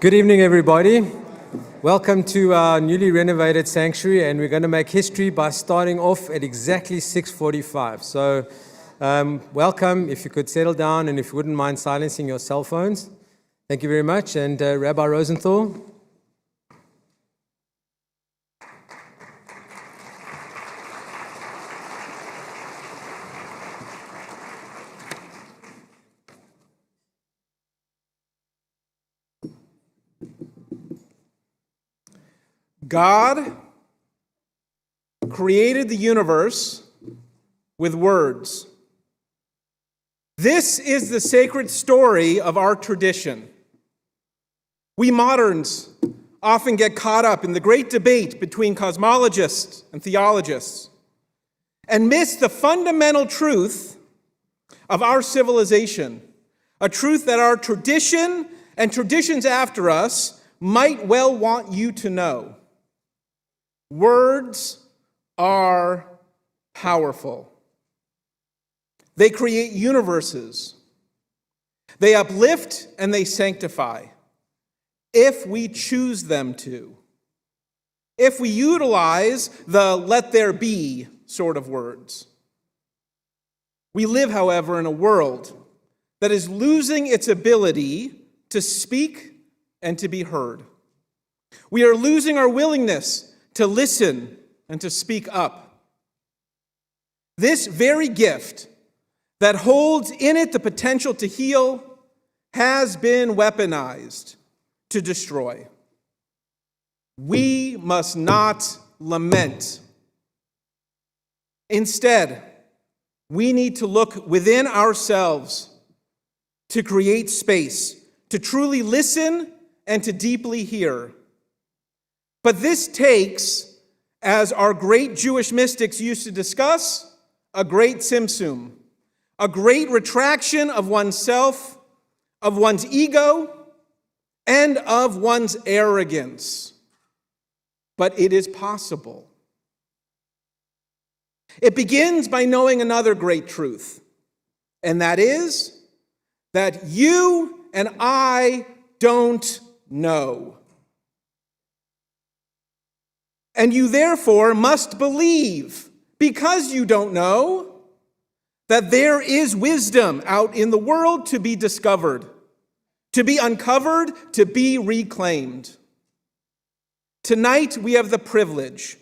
Good evening, everybody. Welcome to our newly renovated sanctuary, and we're going to make history by starting off at exactly 6:45. So welcome. If you could settle down and if you wouldn't mind silencing your cell phones. Thank you very much. And Rabbi Rosenthal. God created the universe with words. This is the sacred story of our tradition. We moderns often get caught up in the great debate between cosmologists and theologists and miss the fundamental truth of our civilization, a truth that our tradition and traditions after us might well want you to know. Words are powerful. They create universes. They uplift and they sanctify, if we choose them to. If we utilize the let there be sort of words. We live, however, in a world that is losing its ability to speak and to be heard. We are losing our willingness to listen and to speak up. This very gift that holds in it the potential to heal has been weaponized to destroy. We must not lament. Instead, we need to look within ourselves to create space, to truly listen and to deeply hear. But this takes, as our great Jewish mystics used to discuss, a great tzimtzum, a great retraction of oneself, of one's ego, and of one's arrogance. But it is possible. It begins by knowing another great truth, and that is that you and I don't know. And you therefore must believe, because you don't know, that there is wisdom out in the world to be discovered, to be uncovered, to be reclaimed. Tonight we have the privilege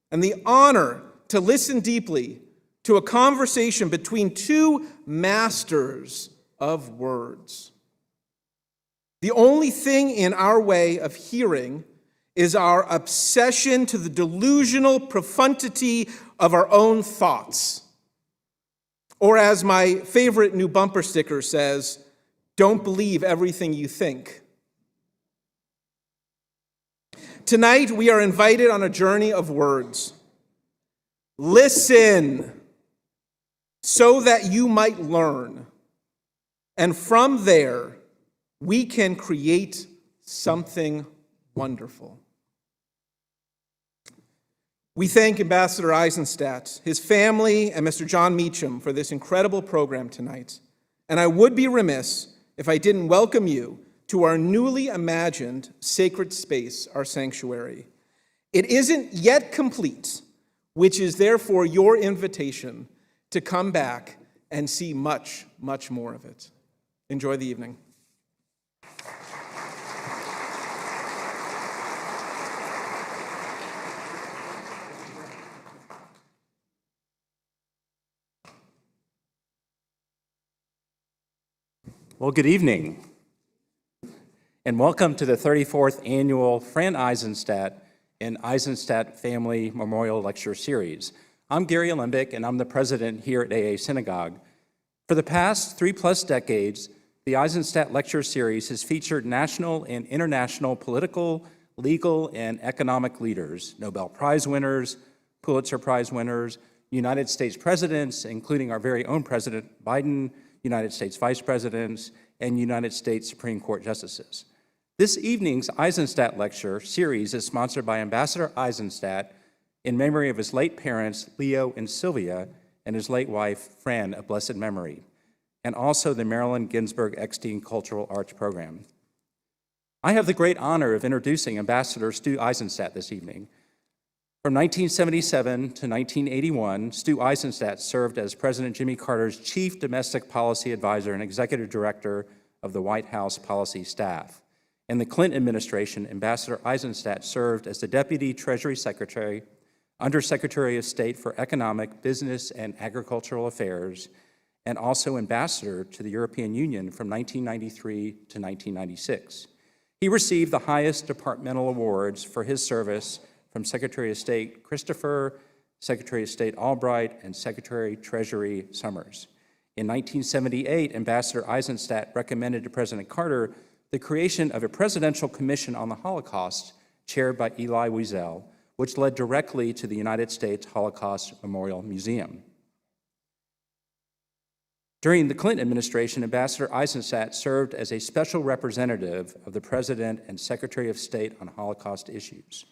and the honor to listen deeply to a conversation between two masters of words. The only thing in our way of hearing is our obsession to the delusional profundity of our own thoughts. Or as my favorite new bumper sticker says, don't believe everything you think. Tonight, we are invited on a journey of words. Listen, so that you might learn. And from there, we can create something wonderful. We thank Ambassador Eizenstat, his family, and Mr. Jon Meacham for this incredible program tonight. And I would be remiss if I didn't welcome you to our newly imagined sacred space, our sanctuary. It isn't yet complete, which is therefore your invitation to come back and see much, much more of it. Enjoy the evening. Well, good evening, and welcome to the 34th annual Fran Eizenstat and Eizenstat Family Memorial Lecture Series. I'm Gary Alembic, and I'm the president here at AA Synagogue. For the past 3+ decades, the Eizenstat Lecture Series has featured national and international political, legal, and economic leaders, Nobel Prize winners, Pulitzer Prize winners, United States presidents, including our very own President Biden, United States vice presidents, and United States Supreme Court justices. This evening's Eizenstat Lecture Series is sponsored by Ambassador Eizenstat in memory of his late parents, Leo and Sylvia, and his late wife, Fran, of blessed memory, and also the Marilyn Ginsberg Eckstein Cultural Arts Program. I have the great honor of introducing Ambassador Stu Eizenstat this evening. From 1977 to 1981, Stu Eizenstat served as President Jimmy Carter's Chief Domestic Policy Advisor and Executive Director of the White House Policy Staff. In the Clinton administration, Ambassador Eizenstat served as the Deputy Treasury Secretary, Undersecretary of State for Economic, Business, and Agricultural Affairs, and also Ambassador to the European Union from 1993 to 1996. He received the highest departmental awards for his service from Secretary of State Christopher, Secretary of State Albright, and Secretary Treasury Summers. In 1978, Ambassador Eizenstat recommended to President Carter the creation of a Presidential Commission on the Holocaust chaired by Elie Wiesel, which led directly to the United States Holocaust Memorial Museum. During the Clinton administration, Ambassador Eizenstat served as a special representative of the President and Secretary of State on Holocaust issues.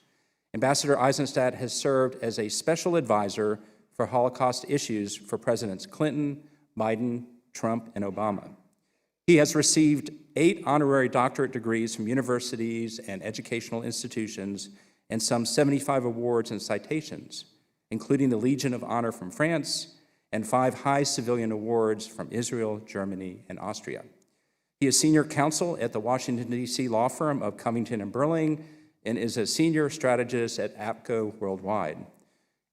Ambassador Eizenstat has served as a special advisor for Holocaust issues for Presidents Clinton, Biden, Trump, and Obama. He has received 8 honorary doctorate degrees from universities and educational institutions and some 75 awards and citations, including the Legion of Honor from France and 5 high civilian awards from Israel, Germany, and Austria. He is senior counsel at the Washington, D.C. law firm of Covington and Burling and is a senior strategist at APCO Worldwide.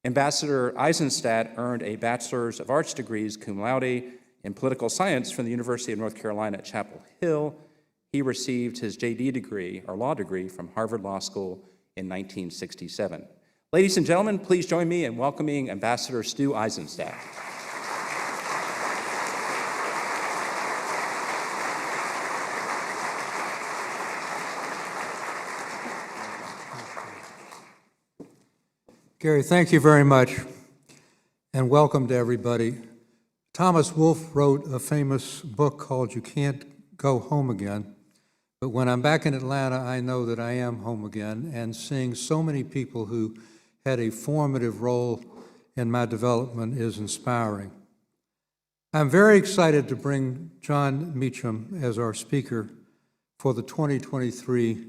Ambassador Eizenstat earned a Bachelor's of Arts degrees cum laude in political science from the University of North Carolina at Chapel Hill. He received his JD degree, or law degree, from Harvard Law School in 1967. Ladies and gentlemen, please join me in welcoming Ambassador Stu Eizenstat. Gary, thank you very much, and welcome to everybody. Thomas Wolfe wrote a famous book called You Can't Go Home Again, but when I'm back in Atlanta, I know that I am home again, and seeing so many people who had a formative role in my development is inspiring. I'm very excited to bring Jon Meacham as our speaker for the 2023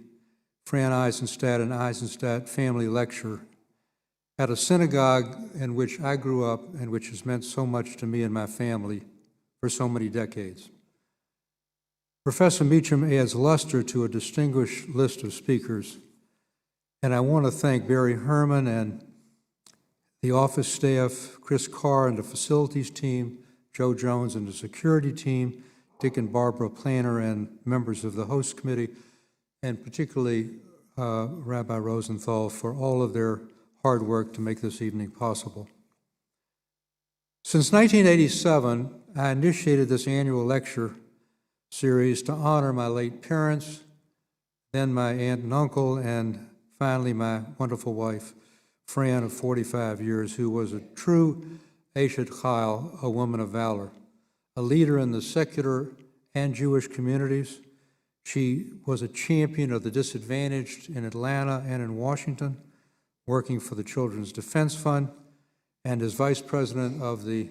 Fran Eizenstat and Eizenstat Family Lecture at a synagogue in which I grew up and which has meant so much to me and my family for so many decades. Professor Meacham adds luster to a distinguished list of speakers, and I want to thank Barry Herman and the office staff, Chris Carr and the facilities team, Joe Jones and the security team, Dick and Barbara Planner and members of the host committee, and particularly Rabbi Rosenthal for all of their hard work to make this evening possible. Since 1987, I initiated this annual lecture series to honor my late parents, then my aunt and uncle, and finally my wonderful wife, Fran, of 45 years, who was a true Eshet Chayil, a woman of valor, a leader in the secular and Jewish communities. She was a champion of the disadvantaged in Atlanta and in Washington, working for the Children's Defense Fund, and as vice president of the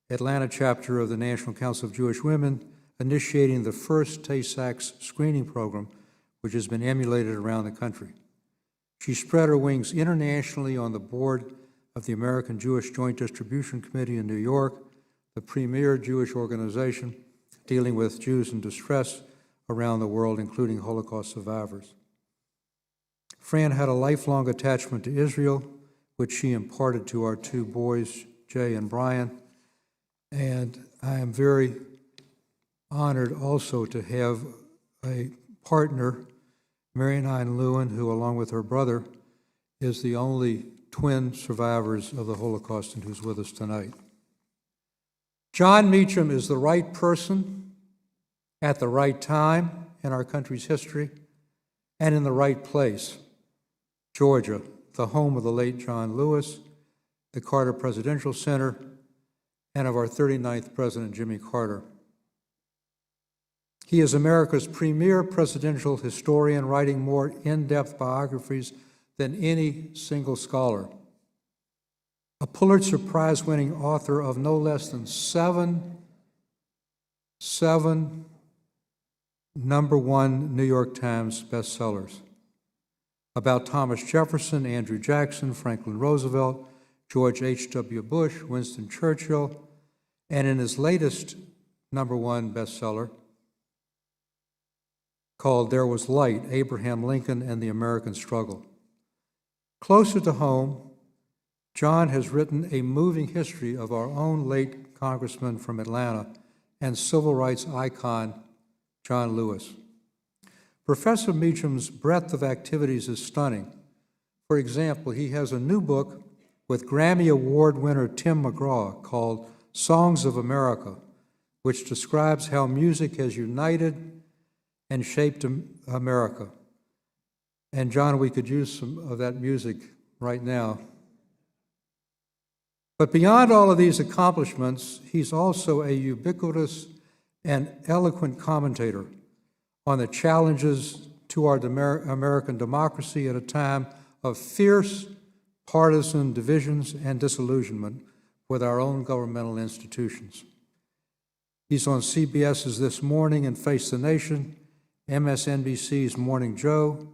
Atlanta chapter of the National Council of Jewish Women, initiating the first Tay-Sachs screening program, which has been emulated around the country. She spread her wings internationally on the board of the American Jewish Joint Distribution Committee in New York, the premier Jewish organization dealing with Jews in distress around the world, including Holocaust survivors. Fran had a lifelong attachment to Israel, which she imparted to our 2 boys, Jay and Brian, and I am very honored also to have a partner, Marianne Lewin, who, along with her brother, is the only twin survivors of the Holocaust and who's with us tonight. Jon Meacham is the right person at the right time in our country's history and in the right place. Georgia, the home of the late John Lewis, the Carter Presidential Center, and of our 39th President, Jimmy Carter. He is America's premier presidential historian, writing more in-depth biographies than any single scholar. A Pulitzer Prize-winning author of no less than seven #1 New York Times bestsellers. About Thomas Jefferson, Andrew Jackson, Franklin Roosevelt, George H.W. Bush, Winston Churchill, and in his latest #1 bestseller called There Was Light, Abraham Lincoln and the American Struggle. Closer to home, Jon has written a moving history of our own late congressman from Atlanta and civil rights icon, John Lewis. Professor Meacham's breadth of activities is stunning. For example, he has a new book with Grammy Award winner Tim McGraw called Songs of America, which describes how music has united and shaped America. And Jon, we could use some of that music right now. But beyond all of these accomplishments, he's also a ubiquitous and eloquent commentator on the challenges to our American democracy at a time of fierce partisan divisions and disillusionment with our own governmental institutions. He's on CBS's This Morning and Face the Nation, MSNBC's Morning Joe,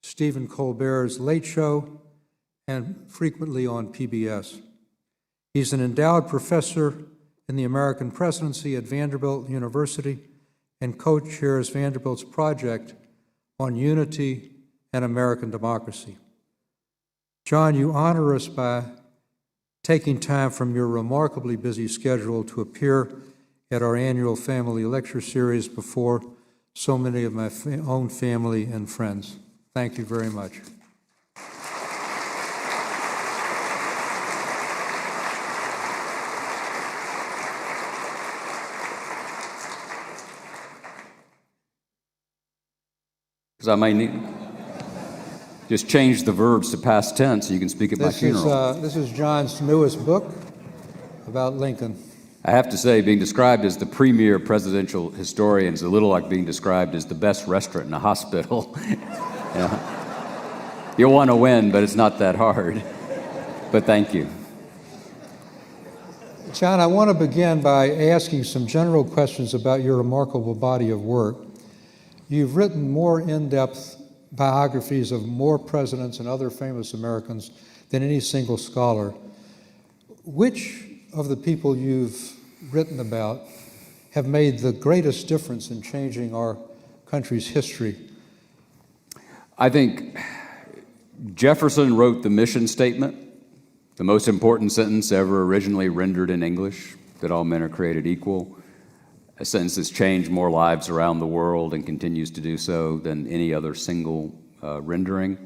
Stephen Colbert's Late Show, and frequently on PBS. He's an endowed professor in the American presidency at Vanderbilt University and co-chairs Vanderbilt's project on unity and American democracy. Jon, you honor us by taking time from your remarkably busy schedule to appear at our annual family lecture series before so many of my own family and friends. Thank you very much. Because I may need just change the verbs to past tense so you can speak at my funeral. This is Jon's newest book about Lincoln. I have to say, being described as the premier presidential historian is a little like being described as the best restaurant in a hospital. Yeah. You'll want to win, but it's not that hard. But thank you. Jon, I want to begin by asking some general questions about your remarkable body of work. You've written more in-depth biographies of more presidents and other famous Americans than any single scholar. Which of the people you've written about have made the greatest difference in changing our country's history? I think Jefferson wrote the mission statement, the most important sentence ever originally rendered in English, that all men are created equal. A sentence that's changed more lives around the world and continues to do so than any other single rendering.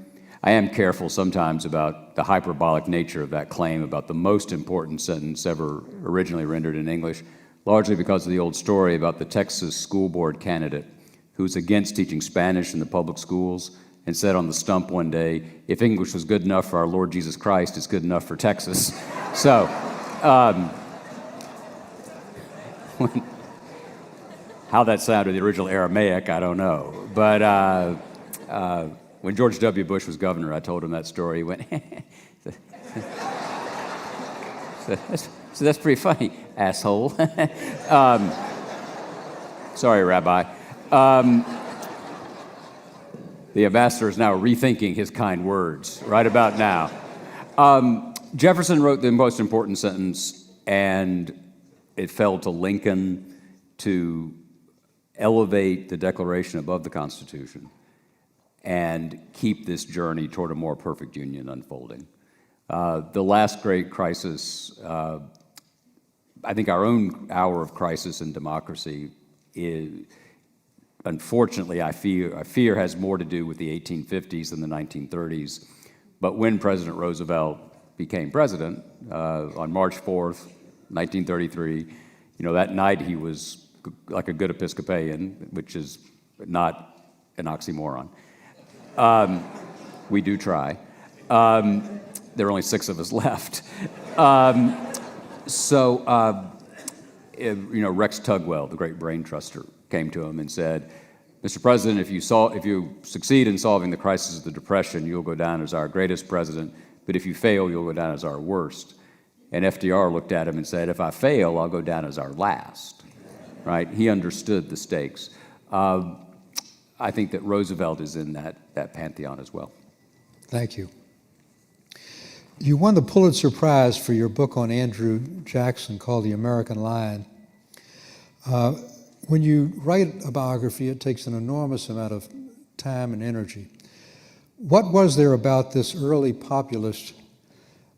I am careful sometimes about the hyperbolic nature of that claim about the most important sentence ever originally rendered in English, largely because of the old story about the Texas school board candidate who's against teaching Spanish in the public schools and said on the stump one day, if English was good enough for our Lord Jesus Christ, it's good enough for Texas. So, how that sounded, the original Aramaic, I don't know. But when George W. Bush was governor, I told him that story. He went, so that's pretty funny, asshole. Sorry, Rabbi. The ambassador is now rethinking his kind words right about now. Jefferson wrote the most important sentence, and it fell to Lincoln to elevate the Declaration above the Constitution and keep this journey toward a more perfect union unfolding. The last great crisis, I think our own hour of crisis in democracy is, unfortunately, I fear has more to do with the 1850s than the 1930s. But when President Roosevelt became president on March 4th, 1933, that night he was like a good Episcopalian, which is not an oxymoron. We do try. There are only 6 of us left. Rex Tugwell, the great brain truster, came to him and said, Mr. President, if you succeed in solving the crisis of the Depression, you'll go down as our greatest president, but if you fail, you'll go down as our worst. And FDR looked at him and said, if I fail, I'll go down as our last. Right? He understood the stakes. I think that Roosevelt is in that pantheon as well. Thank you. You won the Pulitzer Prize for your book on Andrew Jackson called The American Lion. When you write a biography, it takes an enormous amount of time and energy. What was there about this early populist,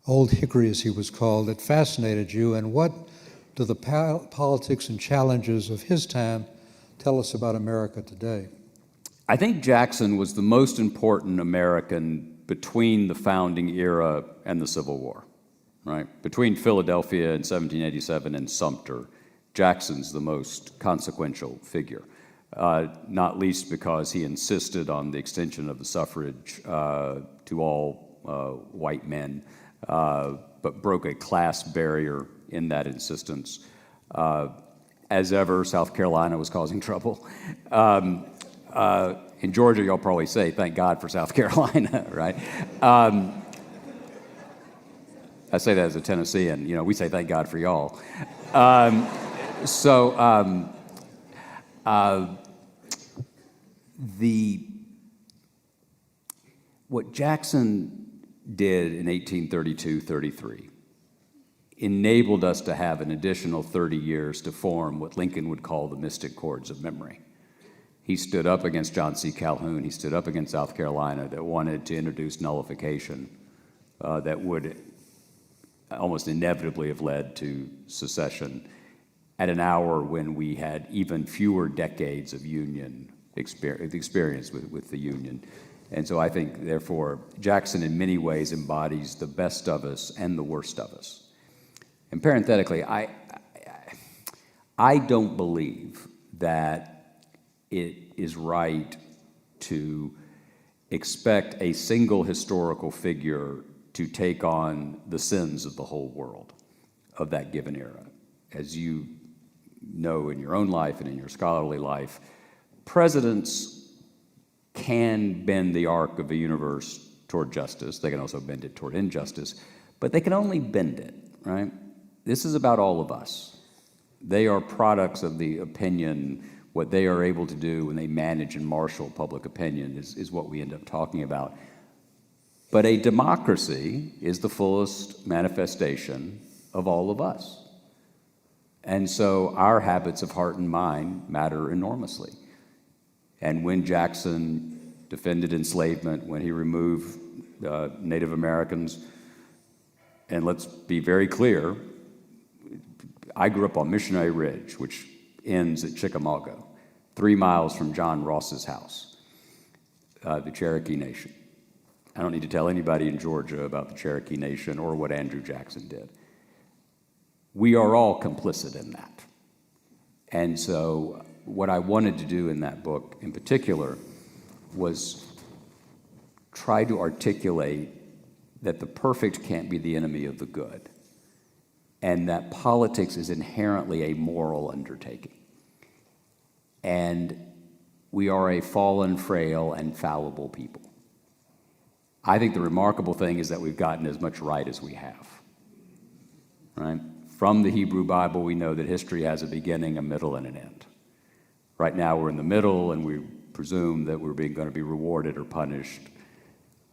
Old Hickory as he was called, that fascinated you, and what do the politics and challenges of his time tell us about America today? I think Jackson was the most important American between the founding era and the Civil War, right? Between Philadelphia in 1787 and Sumter, Jackson's the most consequential figure, not least because he insisted on the extension of the suffrage to all white men, but broke a class barrier in that insistence. As ever, South Carolina was causing trouble. In Georgia, you'll probably say, thank God for South Carolina, right? I say that as a Tennessean, we say thank God for y'all. What Jackson did in 1832-33 enabled us to have an additional 30 years to form what Lincoln would call the mystic chords of memory. He stood up against John C. Calhoun. He stood up against South Carolina that wanted to introduce nullification that would almost inevitably have led to secession at an hour when we had even fewer decades of Union experience with the Union. And so I think, therefore, Jackson in many ways embodies the best of us and the worst of us. And parenthetically, I don't believe that it is right to expect a single historical figure to take on the sins of the whole world of that given era. As you know in your own life and in your scholarly life, presidents can bend the arc of the universe toward justice. They can also bend it toward injustice, but they can only bend it, right? This is about all of us. They are products of the opinion. What they are able to do when they manage and marshal public opinion is what we end up talking about. But a democracy is the fullest manifestation of all of us. And so our habits of heart and mind matter enormously. And when Jackson defended enslavement, when he removed Native Americans, and let's be very clear, I grew up on Missionary Ridge, which ends at Chickamauga, 3 miles from John Ross's house, the Cherokee Nation. I don't need to tell anybody in Georgia about the Cherokee Nation or what Andrew Jackson did. We are all complicit in that. And so what I wanted to do in that book in particular was try to articulate that the perfect can't be the enemy of the good, and that politics is inherently a moral undertaking. And we are a fallen, frail, and fallible people. I think the remarkable thing is that we've gotten as much right as we have, right? From the Hebrew Bible, we know that history has a beginning, a middle, and an end. Right now, we're in the middle, and we presume that we're going to be rewarded or punished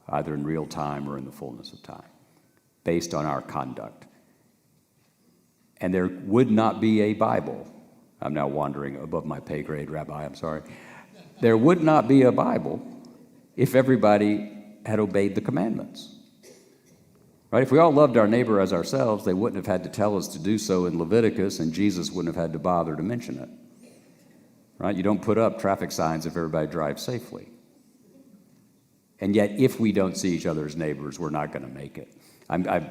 either in real time or in the fullness of time, based on our conduct. And there would not be a Bible. I'm now wandering above my pay grade, Rabbi, I'm sorry. There would not be a Bible if everybody had obeyed the commandments. Right? If we all loved our neighbor as ourselves, they wouldn't have had to tell us to do so in Leviticus, and Jesus wouldn't have had to bother to mention it. Right? You don't put up traffic signs if everybody drives safely. And yet, if we don't see each other as neighbors, we're not going to make it. I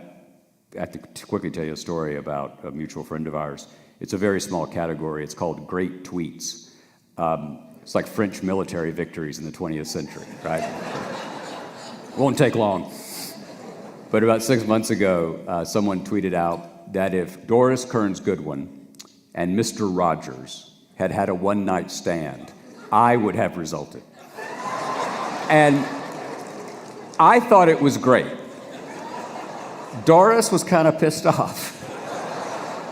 have to quickly tell you a story about a mutual friend of ours. It's a very small category. It's called great tweets. It's like French military victories in the 20th century, right? Won't take long. But about 6 months ago, someone tweeted out that if Doris Kearns Goodwin and Mr. Rogers had had a one-night stand, I would have resulted. And I thought it was great. Doris was kind of pissed off.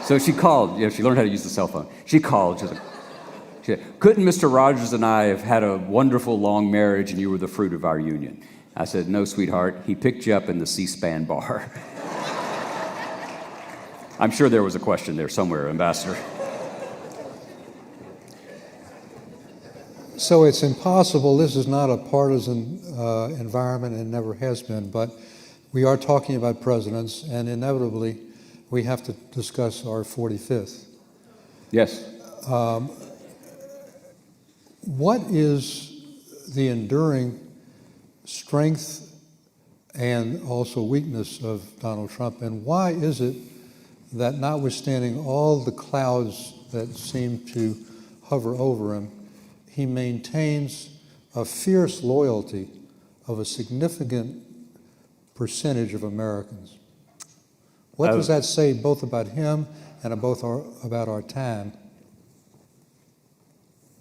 So she called, she learned how to use the cell phone. She called, she's Couldn't Mr. Rogers and I have had a wonderful long marriage and you were the fruit of our union? I said, no, sweetheart. He picked you up in the C-SPAN bar. I'm sure there was a question there somewhere, Ambassador. So it's impossible. This is not a partisan environment and never has been, but we are talking about presidents, and inevitably we have to discuss our 45th. Yes. What is the enduring strength and also weakness of Donald Trump, and why is it that notwithstanding all the clouds that seem to hover over him, he maintains a fierce loyalty of a significant percentage of Americans? What does that say both about him and about our time?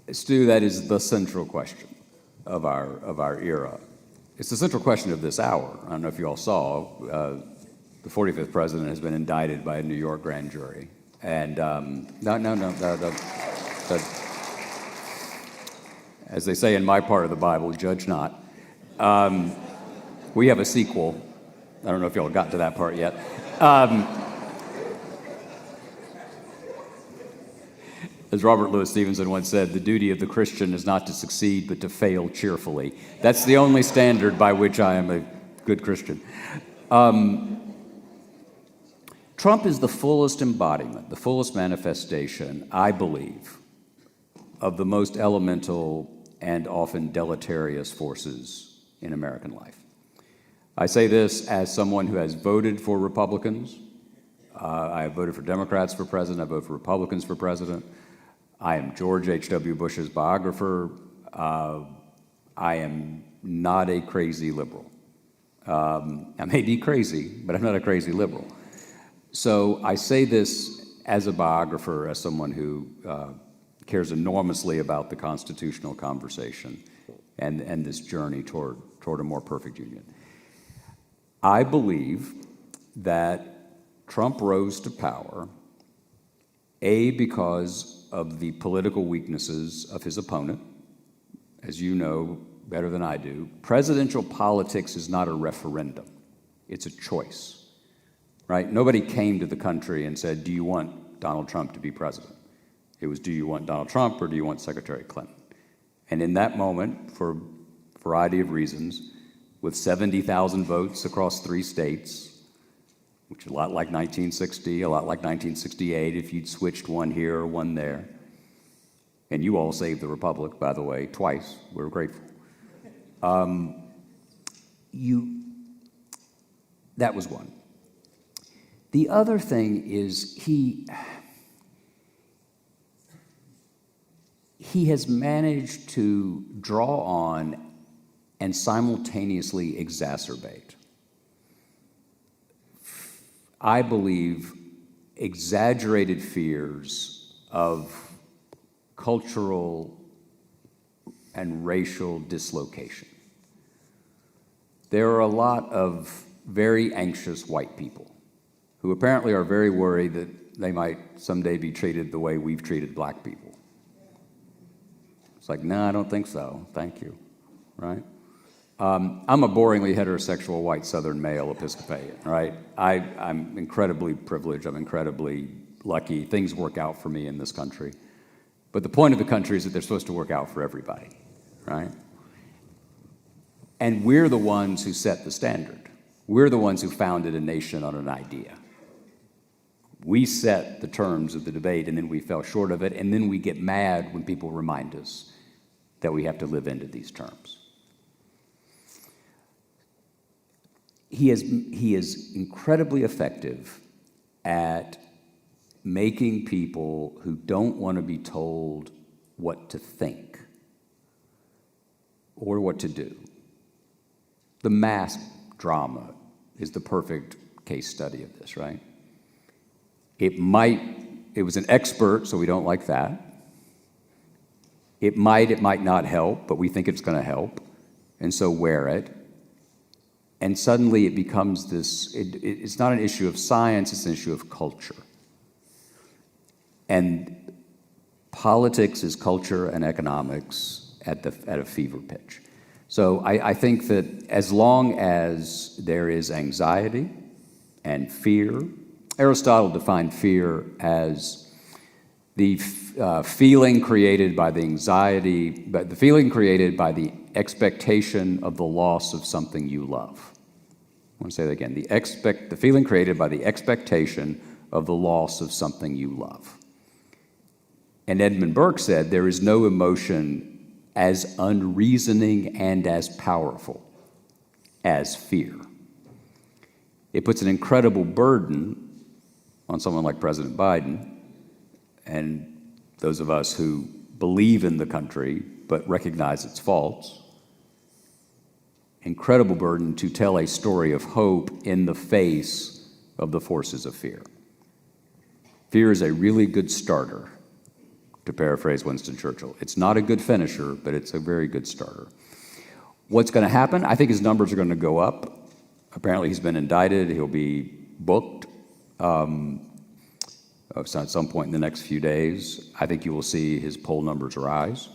Stu, that is the central question of our era. It's the central question of this hour. I don't know if you all saw, the 45th president has been indicted by a New York grand jury. And as they say in my part of the Bible, judge not. We have a sequel. I don't know if y'all got to that part yet. As Robert Louis Stevenson once said, the duty of the Christian is not to succeed, but to fail cheerfully. That's the only standard by which I am a good Christian. Trump is the fullest embodiment, the fullest manifestation, I believe, of the most elemental and often deleterious forces in American life. I say this as someone who has voted for Republicans. I have voted for Democrats for president. I vote for Republicans for president. I am George H.W. Bush's biographer. I am not a crazy liberal. I may be crazy, but I'm not a crazy liberal. So I say this as a biographer, as someone who cares enormously about the constitutional conversation and this journey toward a more perfect union. I believe that Trump rose to power, because of the political weaknesses of his opponent. As you know better than I do, presidential politics is not a referendum. It's a choice, right? Nobody came to the country and said, do you want Donald Trump to be president? It was, do you want Donald Trump or do you want Secretary Clinton? And in that moment, for a variety of reasons, with 70,000 votes across 3 states, which is a lot like 1960, a lot like 1968 if you'd switched one here or one there. And you all saved the Republic, by the way, twice. We're grateful. That was one. The other thing is he has managed to draw on and simultaneously exacerbate, I believe, exaggerated fears of cultural and racial dislocation. There are a lot of very anxious white people who apparently are very worried that they might someday be treated the way we've treated black people. It's like, no, I don't think so. Thank you, right? I'm a boringly heterosexual white Southern male Episcopalian, right? I'm incredibly privileged. I'm incredibly lucky. Things work out for me in this country. But the point of the country is that they're supposed to work out for everybody, right? And we're the ones who set the standard. We're the ones who founded a nation on an idea. We set the terms of the debate, and then we fell short of it, and then we get mad when people remind us that we have to live into these terms. He is incredibly effective at making people who don't want to be told what to think or what to do. The mask drama is the perfect case study of this, right? It was an expert, so we don't like that. It might not help, but we think it's going to help, and so wear it. And suddenly it becomes this, it's not an issue of science, it's an issue of culture. And politics is culture and economics at a fever pitch. So I think that as long as there is anxiety and fear, Aristotle defined fear as the feeling created by the anxiety, but the feeling created by the expectation of the loss of something you love. I want to say that again. The feeling created by the expectation of the loss of something you love. And Edmund Burke said, there is no emotion as unreasoning and as powerful as fear. It puts an incredible burden on someone like President Biden and those of us who believe in the country but recognize its faults. Incredible burden to tell a story of hope in the face of the forces of fear. Fear is a really good starter, to paraphrase Winston Churchill. It's not a good finisher, but it's a very good starter. What's going to happen? I think his numbers are going to go up. Apparently he's been indicted. He'll be booked at some point in the next few days. I think you will see his poll numbers rise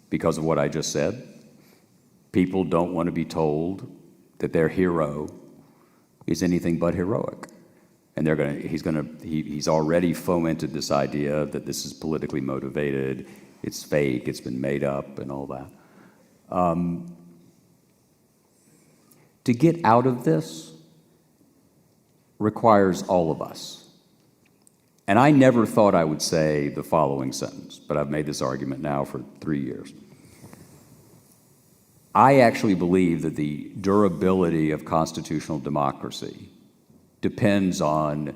because of what I just said. People don't want to be told that their hero is anything but heroic. And he's already fomented this idea that this is politically motivated, it's fake, it's been made up, and all that. To get out of this requires all of us. And I never thought I would say the following sentence, but I've made this argument now for 3 years. I actually believe that the durability of constitutional democracy depends on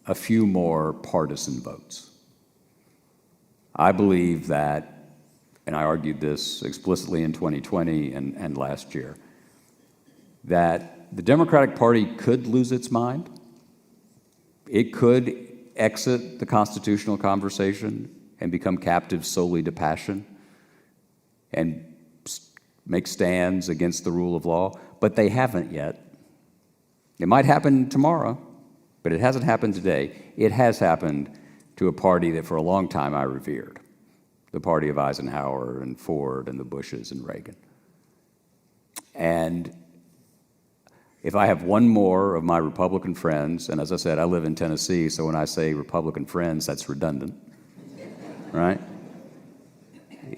a few more partisan votes. I believe that, and I argued this explicitly in 2020 and last year, that the Democratic Party could lose its mind. It could exit the constitutional conversation and become captive solely to passion and make stands against the rule of law, but they haven't yet. It might happen tomorrow, but it hasn't happened today. It has happened to a party that for a long time I revered, the party of Eisenhower and Ford and the Bushes and Reagan. And if I have one more of my Republican friends, and as I said, I live in Tennessee, so when I say Republican friends, that's redundant, right?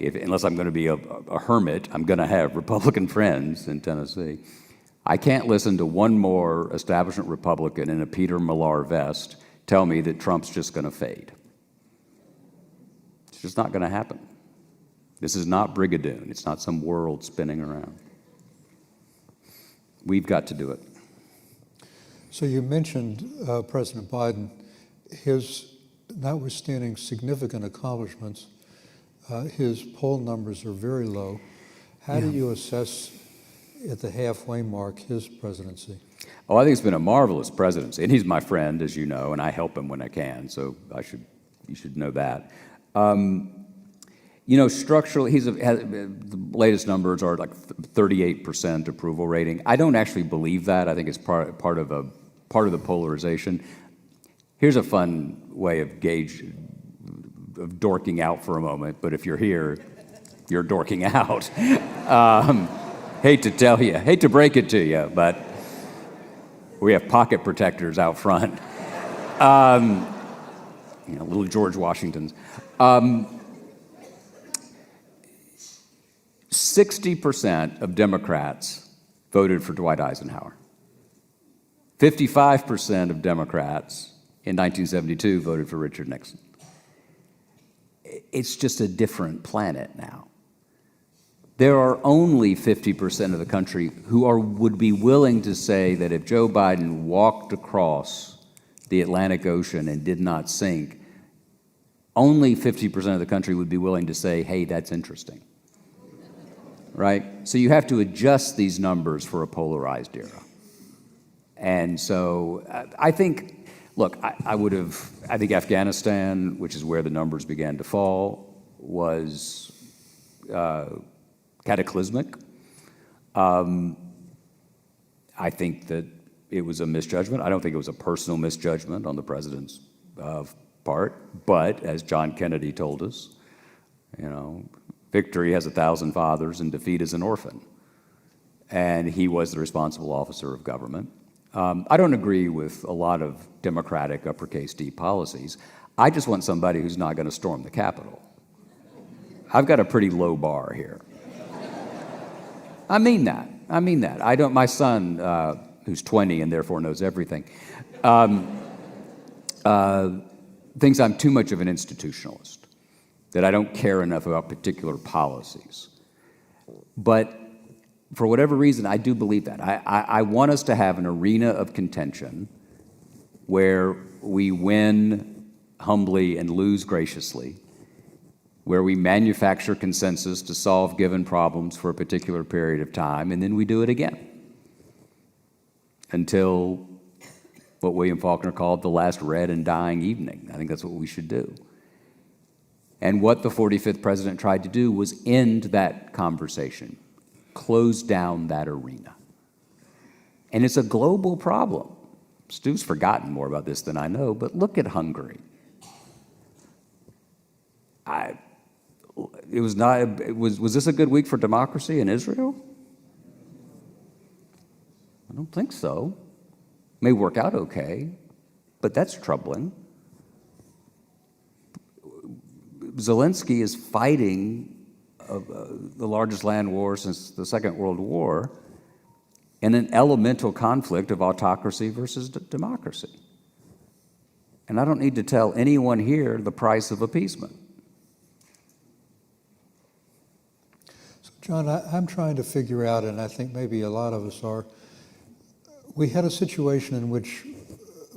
Unless I'm going to be a hermit, I'm going to have Republican friends in Tennessee. I can't listen to one more establishment Republican in a Peter Millar vest tell me that Trump's just going to fade. It's just not going to happen. This is not Brigadoon. It's not some world spinning around. We've got to do it. So you mentioned President Biden. His, notwithstanding significant accomplishments, his poll numbers are very low. How do you assess at the halfway mark his presidency? Oh, I think it's been a marvelous presidency, and he's my friend, as you know, and I help him when I can, so you should know that. Structurally, the latest numbers are like 38% approval rating. I don't actually believe that. I think it's part of the polarization. Here's a fun way of dorking out for a moment, but if you're here, you're dorking out. Hate to tell you, hate to break it to you, but we have pocket protectors out front. Little George Washingtons. 60% of Democrats voted for Dwight Eisenhower. 55% of Democrats in 1972 voted for Richard Nixon. It's just a different planet now. There are only 50% of the country who would be willing to say that if Joe Biden walked across the Atlantic Ocean and did not sink, only 50% of the country would be willing to say, hey, that's interesting. Right? So you have to adjust these numbers for a polarized era. And so I think, look, I think Afghanistan, which is where the numbers began to fall, was cataclysmic. I think that it was a misjudgment. I don't think it was a personal misjudgment on the president's part, but as John Kennedy told us, victory has 1,000 fathers and defeat is an orphan. And he was the responsible officer of government. I don't agree with a lot of democratic uppercase D policies. I just want somebody who's not going to storm the Capitol. I've got a pretty low bar here. I mean that. My son, who's 20 and therefore knows everything, thinks I'm too much of an institutionalist, that I don't care enough about particular policies. But for whatever reason, I do believe that. I want us to have an arena of contention where we win humbly and lose graciously, where we manufacture consensus to solve given problems for a particular period of time, and then we do it again until what William Faulkner called the last red and dying evening. I think that's what we should do. And what the 45th president tried to do was end that conversation, close down that arena. And it's a global problem. Stu's forgotten more about this than I know, but look at Hungary. Was this a good week for democracy in Israel? I don't think so. May work out okay, but that's troubling. Zelensky is fighting the largest land war since the Second World War in an elemental conflict of autocracy versus democracy. And I don't need to tell anyone here the price of appeasement. So, John, I'm trying to figure out, and I think maybe a lot of us are, we had a situation in which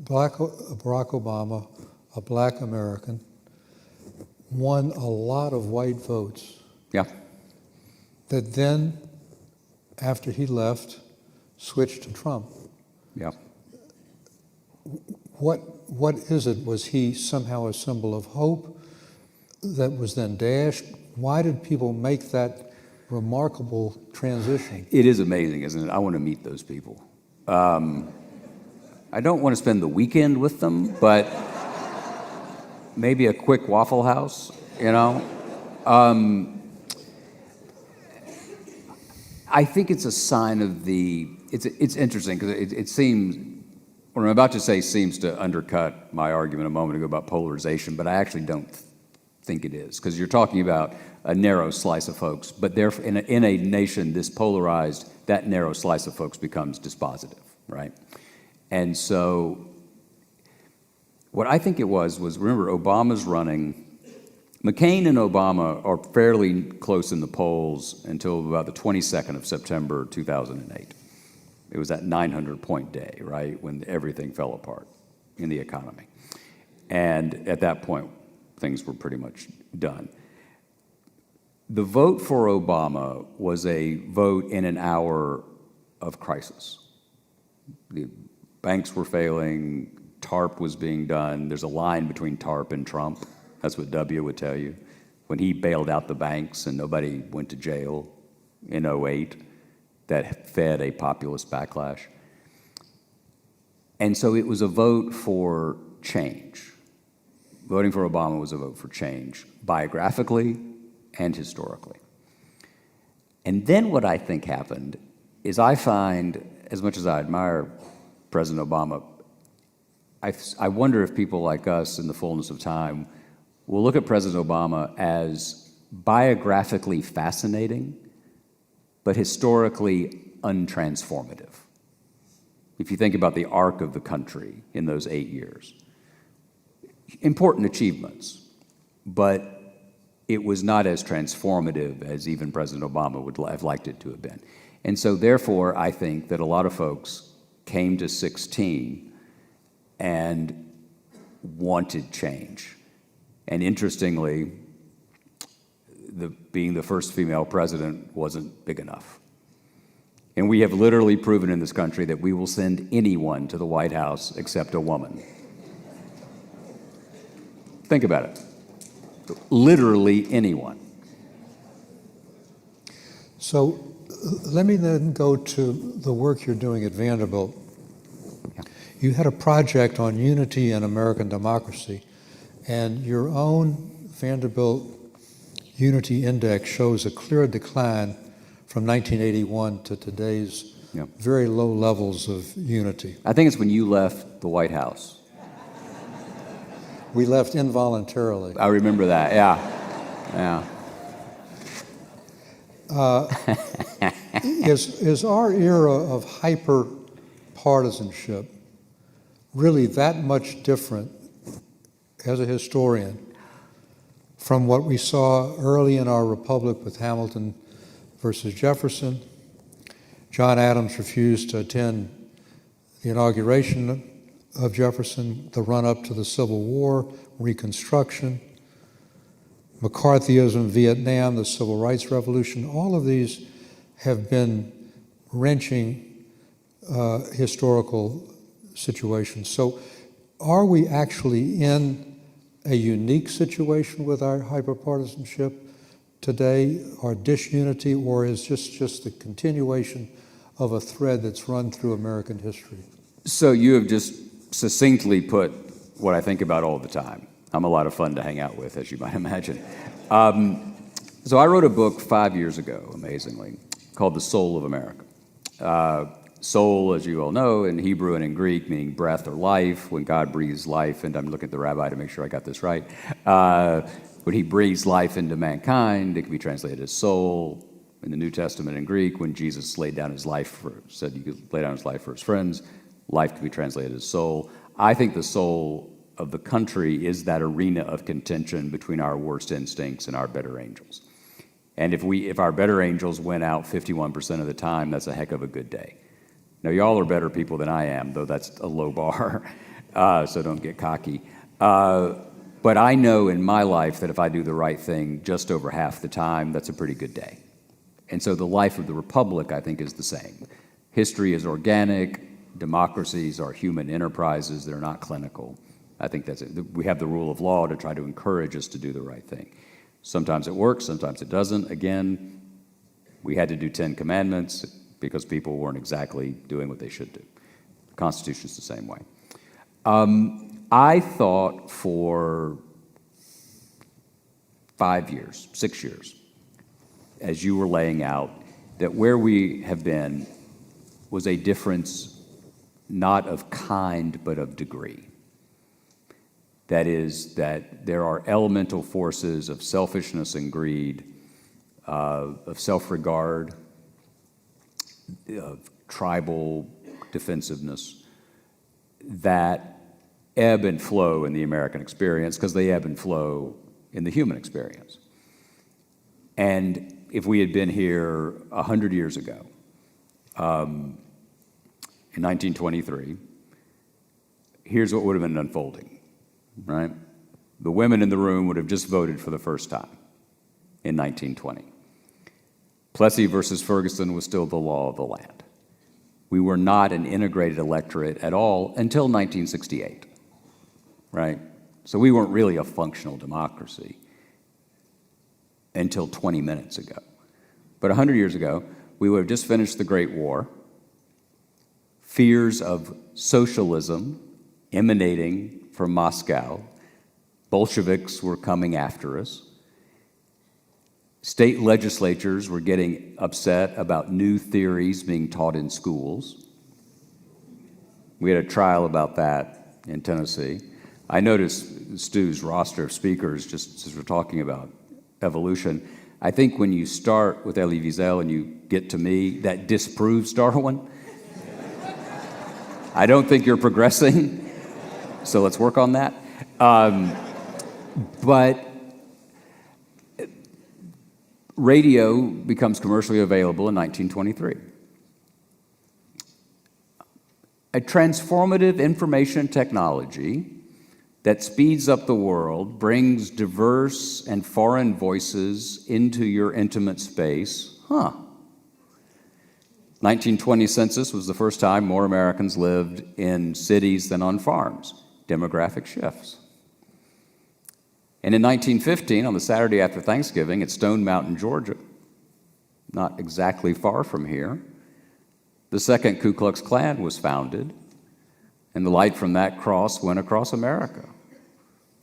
Barack Obama, a black American, won a lot of white votes. Yeah. That then, after he left, switched to Trump. Yeah. What is it? Was he somehow a symbol of hope that was then dashed? Why did people make that remarkable transition? It is amazing, isn't it? I want to meet those people. I don't want to spend the weekend with them, but maybe a quick Waffle House, I think it's a sign of it's interesting because it seems, what I'm about to say seems to undercut my argument a moment ago about polarization, but I actually don't think it is, because you're talking about a narrow slice of folks, but in a nation this polarized, that narrow slice of folks becomes dispositive, right? And so what I think it was remember, Obama's running. McCain and Obama are fairly close in the polls until about the 22nd of September 2008. It was that 900-point day, right, when everything fell apart in the economy. And at that point, things were pretty much done. The vote for Obama was a vote in an hour of crisis. The banks were failing, TARP was being done. There's a line between TARP and Trump. That's what W would tell you. When he bailed out the banks and nobody went to jail in 2008, that fed a populist backlash. And so it was a vote for change. Voting for Obama was a vote for change, biographically and historically. And then what I think happened is I find, as much as I admire President Obama, I wonder if people like us in the fullness of time will look at President Obama as biographically fascinating, but historically untransformative. If you think about the arc of the country in those 8 years, important achievements, but it was not as transformative as even President Obama would have liked it to have been. And so therefore, I think that a lot of folks came to 16 and wanted change. And interestingly, being the first female president wasn't big enough. And we have literally proven in this country that we will send anyone to the White House except a woman. Think about it. Literally anyone. So let me then go to the work you're doing at Vanderbilt. Yeah. You had a project on unity and American democracy, And your own Vanderbilt Unity Index shows a clear decline from 1981 to today's very low levels of unity. I think it's when you left the White House. We left involuntarily. I remember that, yeah. Is our era of hyper-partisanship really that much different, as a historian, from what we saw early in our republic with Hamilton versus Jefferson? John Adams refused to attend the inauguration of Jefferson, the run-up to the Civil War, Reconstruction, McCarthyism, Vietnam, the Civil Rights Revolution. All of these have been wrenching historical situations. So are we actually in a unique situation with our hyperpartisanship today, our disunity, or is just the continuation of a thread that's run through American history? So you have just succinctly put what I think about all the time. I'm a lot of fun to hang out with, as you might imagine. So I wrote a book 5 years ago, amazingly, called The Soul of America. Soul, as you all know, in Hebrew and in Greek, meaning breath or life. When God breathes life, and I'm looking at the rabbi to make sure I got this right, when he breathes life into mankind, it can be translated as soul. In the New Testament in Greek, when Jesus laid down his life said he could lay down his life for his friends, life can be translated as soul. I think the soul of the country is that arena of contention between our worst instincts and our better angels. And if our better angels win out 51% of the time, that's a heck of a good day. Now, y'all are better people than I am, though that's a low bar, so don't get cocky. But I know in my life that if I do the right thing just over half the time, that's a pretty good day. And so the life of the Republic, I think, is the same. History is organic. Democracies are human enterprises that are not clinical. I think that's it. We have the rule of law to try to encourage us to do the right thing. Sometimes it works, sometimes it doesn't. Again, we had to do 10 commandments because people weren't exactly doing what they should do. The Constitution's the same way. I thought for 5 years, 6 years, as you were laying out, that where we have been was a difference not of kind, but of degree. That is, that there are elemental forces of selfishness and greed, of self-regard, of tribal defensiveness, that ebb and flow in the American experience, because they ebb and flow in the human experience. And if we had been here 100 years ago, in 1923, here's what would have been unfolding, right? The women in the room would have just voted for the first time in 1920. Plessy versus Ferguson was still the law of the land. We were not an integrated electorate at all until 1968, right? So we weren't really a functional democracy until 20 minutes ago. But 100 years ago, we would have just finished the Great War. Fears of socialism emanating from Moscow. Bolsheviks were coming after us. State legislatures were getting upset about new theories being taught in schools. We had a trial about that in Tennessee. I noticed Stu's roster of speakers, just as we're talking about evolution. I think when you start with Elie Wiesel and you get to me, that disproves Darwin. I don't think you're progressing, so let's work on that. But radio becomes commercially available in 1923. A transformative information technology that speeds up the world, brings diverse and foreign voices into your intimate space. 1920 census was the first time more Americans lived in cities than on farms. Demographic shifts. And in 1915, on the Saturday after Thanksgiving at Stone Mountain, Georgia, not exactly far from here, the second Ku Klux Klan was founded, and the light from that cross went across America.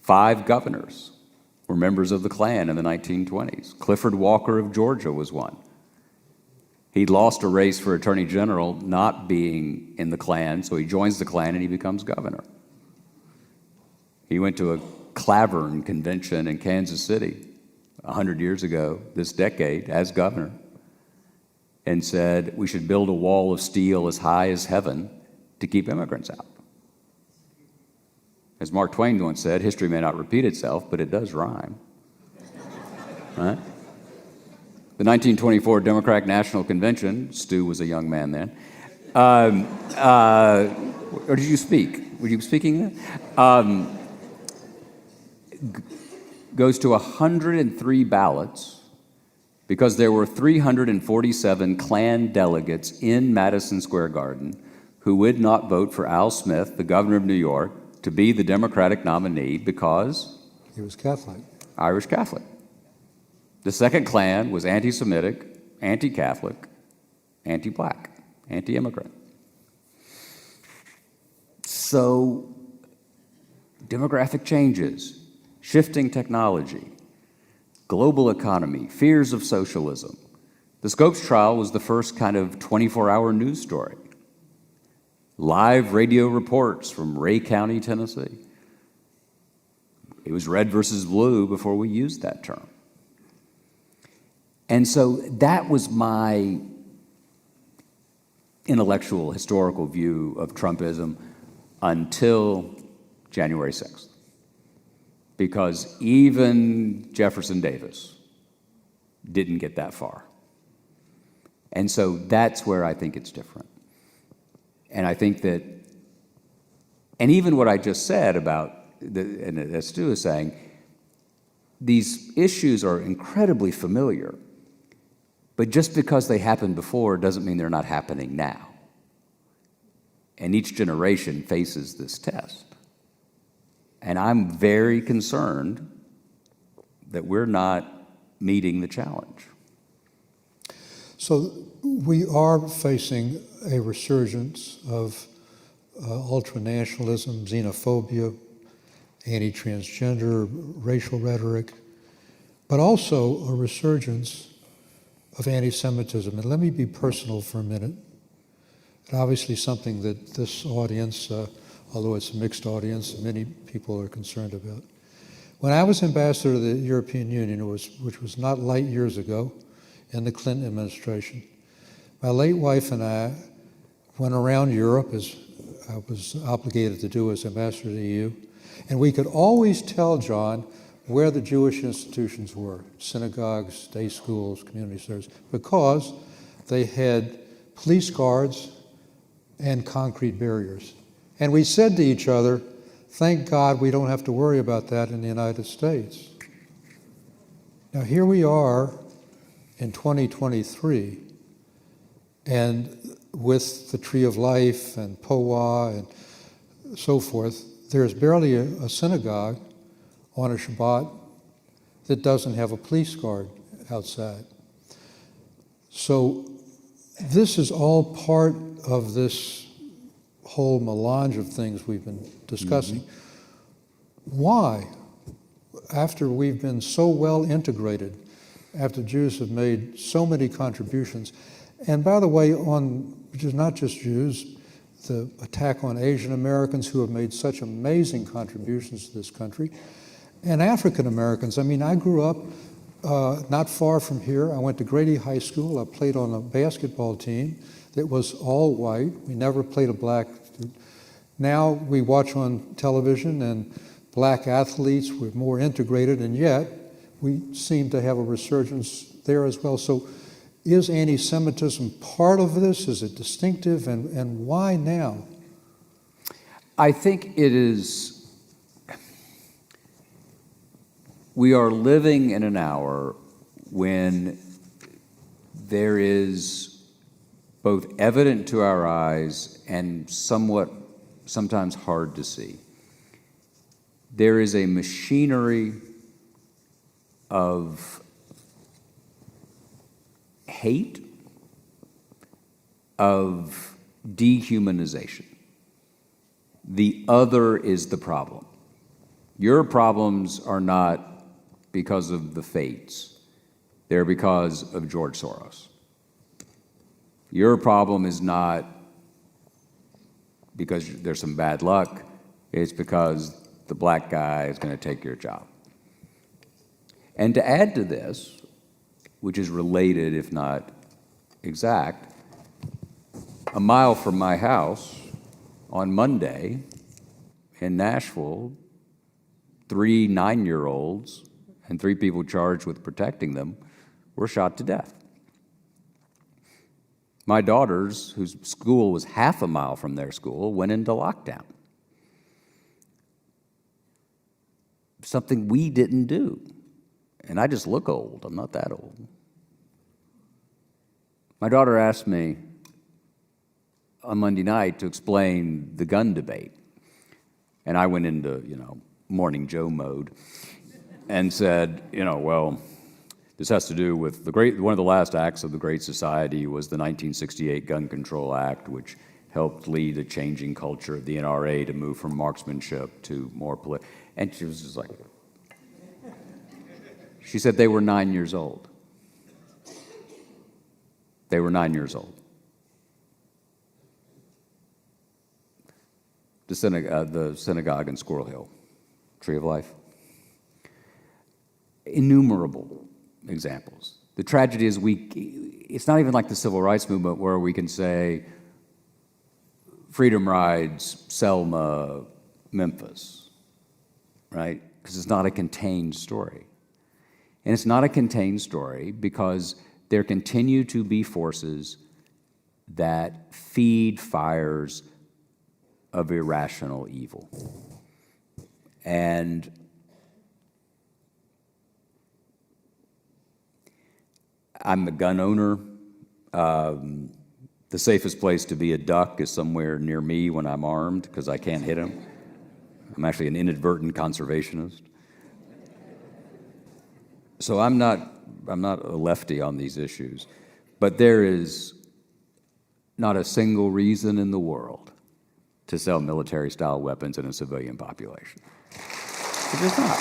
5 governors were members of the Klan in the 1920s. Clifford Walker of Georgia was one. He lost a race for attorney general not being in the Klan, so he joins the Klan and he becomes governor. He went to a Clavern convention in Kansas City 100 years ago, this decade, as governor, and said we should build a wall of steel as high as heaven to keep immigrants out. As Mark Twain once said, history may not repeat itself, but it does rhyme. Right? The 1924 Democratic National Convention, Stu was a young man then, or did you speak? Were you speaking then? Goes to 103 ballots because there were 347 Klan delegates in Madison Square Garden who would not vote for Al Smith, the governor of New York, to be the Democratic nominee because He was Catholic. Irish Catholic. The second Klan was anti-Semitic, anti-Catholic, anti-black, anti-immigrant. So, demographic changes, shifting technology, global economy, fears of socialism. The Scopes trial was the first kind of 24-hour news story. Live radio reports from Ray County, Tennessee. It was red versus blue before we used that term. And so that was my intellectual, historical view of Trumpism until January 6th. Because even Jefferson Davis didn't get that far. And so that's where I think it's different. And I think that, and even what I just said about, and as Stu is saying, these issues are incredibly familiar, but just because they happened before doesn't mean they're not happening now. And each generation faces this test. And I'm very concerned that we're not meeting the challenge. So we are facing a resurgence of ultranationalism, xenophobia, anti-transgender, racial rhetoric, but also a resurgence of anti-Semitism. And let me be personal for a minute. And obviously something that this audience, although it's a mixed audience, many people are concerned about. When I was ambassador to the European Union, which was not light years ago, in the Clinton administration, my late wife and I went around Europe, as I was obligated to do as ambassador to the EU, and we could always tell, John, where the Jewish institutions were, synagogues, day schools, community service, because they had police guards and concrete barriers. And we said to each other, thank God we don't have to worry about that in the United States. Now here we are in 2023, and with the Tree of Life and Powah and so forth, there's barely a synagogue on a Shabbat that doesn't have a police guard outside. So this is all part of this whole melange of things we've been discussing. Mm-hmm. Why, after we've been so well integrated, after Jews have made so many contributions, and by the way, which is not just Jews, the attack on Asian Americans who have made such amazing contributions to this country, and African Americans. I mean, I grew up not far from here. I went to Grady High School. I played on a basketball team that was all white. We never played a black student. Now we watch on television and black athletes, we're more integrated, and yet we seem to have a resurgence there as well. So is anti-Semitism part of this? Is it distinctive? And why now? I think it is. We are living in an hour when there is both evident to our eyes and sometimes hard to see. There is a machinery of hate, of dehumanization. The other is the problem. Your problems are not because of the fates. They're because of George Soros. Your problem is not because there's some bad luck. It's because the black guy is going to take your job. And to add to this, which is related, if not exact, a mile from my house on Monday in Nashville, 3 9-year-olds and 3 people charged with protecting them were shot to death. My daughters, whose school was half a mile from their school, went into lockdown. Something we didn't do. And I just look old. I'm not that old. My daughter asked me on Monday night to explain the gun debate. And I went into, Morning Joe mode and said, well, this has to do with one of the last acts of the Great Society was the 1968 Gun Control Act, which helped lead a changing culture of the NRA to move from marksmanship to more political. And she was just like, she said they were 9 years old. They were 9 years old. The synagogue in Squirrel Hill, Tree of Life. Innumerable examples. The tragedy is it's not even like the civil rights movement where we can say freedom rides, Selma, Memphis, right? Because it's not a contained story. And it's not a contained story because there continue to be forces that feed fires of irrational evil. And I'm a gun owner. The safest place to be a duck is somewhere near me when I'm armed because I can't hit him. I'm actually an inadvertent conservationist. So I'm not a lefty on these issues, but there is not a single reason in the world to sell military-style weapons in a civilian population. It's just not.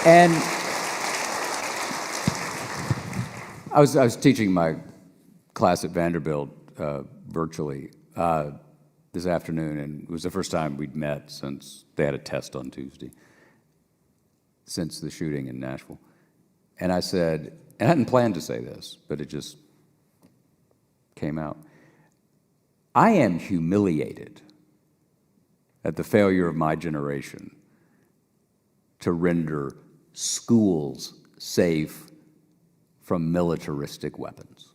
And I was teaching my class at Vanderbilt virtually this afternoon, and it was the first time we'd met since they had a test on Tuesday, since the shooting in Nashville. And I said, and I hadn't planned to say this, but it just came out. I am humiliated at the failure of my generation to render schools safe from militaristic weapons.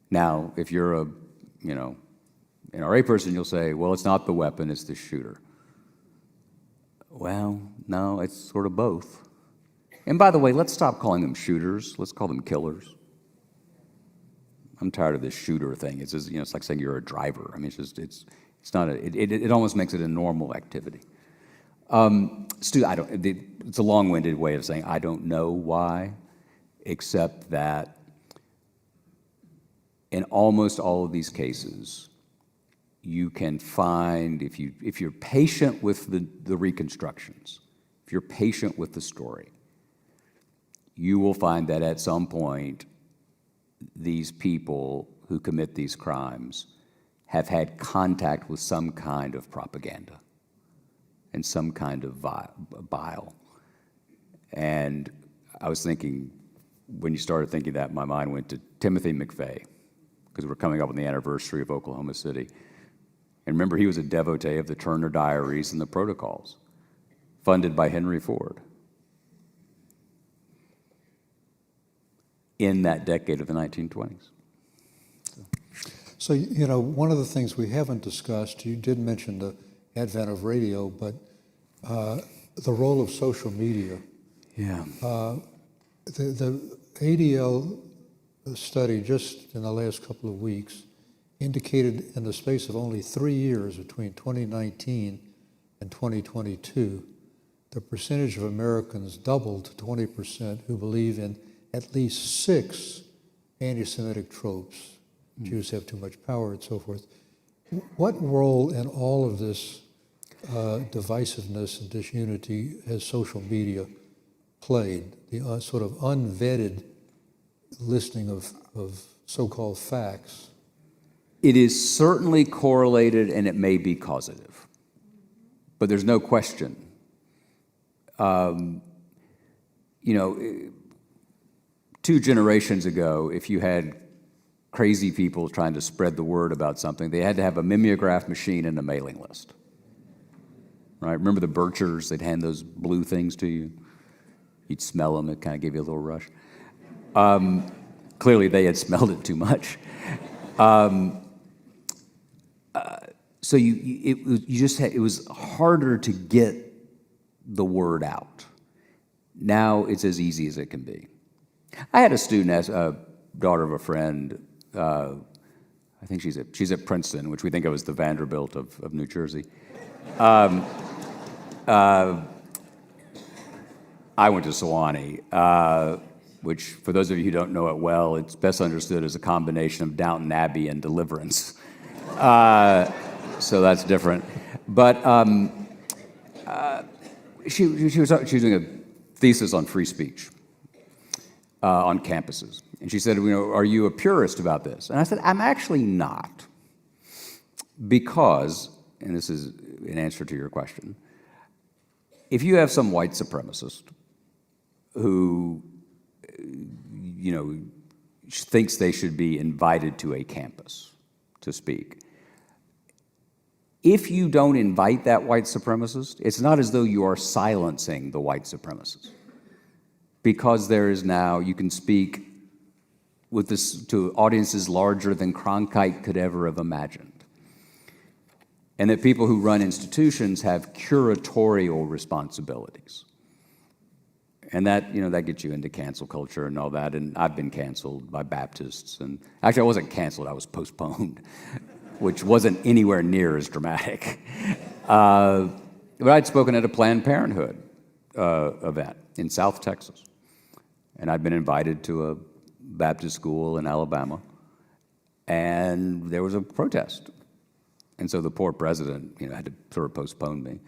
Now, if you're a, NRA person, you'll say, well, it's not the weapon, it's the shooter. Well, no, it's sort of both. And by the way, let's stop calling them shooters. Let's call them killers. I'm tired of this shooter thing. It's just, it's like saying you're a driver. I mean, it's not it almost makes it a normal activity. Stu, it's a long-winded way of saying I don't know why, except that in almost all of these cases, you can find, if you're patient with the reconstructions, if you're patient with the story, you will find that at some point, these people who commit these crimes have had contact with some kind of propaganda and some kind of bile. And I was thinking, when you started thinking that, my mind went to Timothy McVeigh, because we're coming up on the anniversary of Oklahoma City. And remember, he was a devotee of the Turner Diaries and the Protocols, funded by Henry Ford in that decade of the 1920s. So, one of the things we haven't discussed, you did mention the advent of radio, but the role of social media. Yeah. The ADL study just in the last couple of weeks indicated in the space of only 3 years between 2019 and 2022, the percentage of Americans doubled to 20% who believe in at least 6 anti-Semitic tropes. Jews have too much power and so forth. What role in all of this divisiveness and disunity has social media played? The sort of unvetted listing of so-called facts. It is certainly correlated, and it may be causative. But there's no question. You know, 2 generations ago, if you had crazy people trying to spread the word about something, they had to have a mimeograph machine and a mailing list. Right? Remember the Birchers? They'd hand those blue things to you. You'd smell them. It kind of gave you a little rush. Clearly, they had smelled it too much. So it was harder to get the word out. Now it's as easy as it can be. I had a student, as a daughter of a friend. I think she's at Princeton, which we think of as the Vanderbilt of New Jersey. I went to Sewanee, which, for those of you who don't know it well, it's best understood as a combination of Downton Abbey and Deliverance. So that's different. But she was doing a thesis on free speech on campuses. And she said, you know, are you a purist about this? And I said, I'm actually not. Because, and this is in answer to your question, if you have some white supremacist who, you know, thinks they should be invited to a campus to speak, if you don't invite that white supremacist, it's not as though you are silencing the white supremacist. Because there is now, you can speak with this to audiences larger than Cronkite could ever have imagined. And that people who run institutions have curatorial responsibilities. And that, you know, that gets you into cancel culture and all that. And I've been canceled by Baptists. And actually, I wasn't canceled, I was postponed, which wasn't anywhere near as dramatic. But I'd spoken at a Planned Parenthood event in South Texas. And I'd been invited to a Baptist school in Alabama. And there was a protest. And so the poor president, you know, had to sort of postpone me.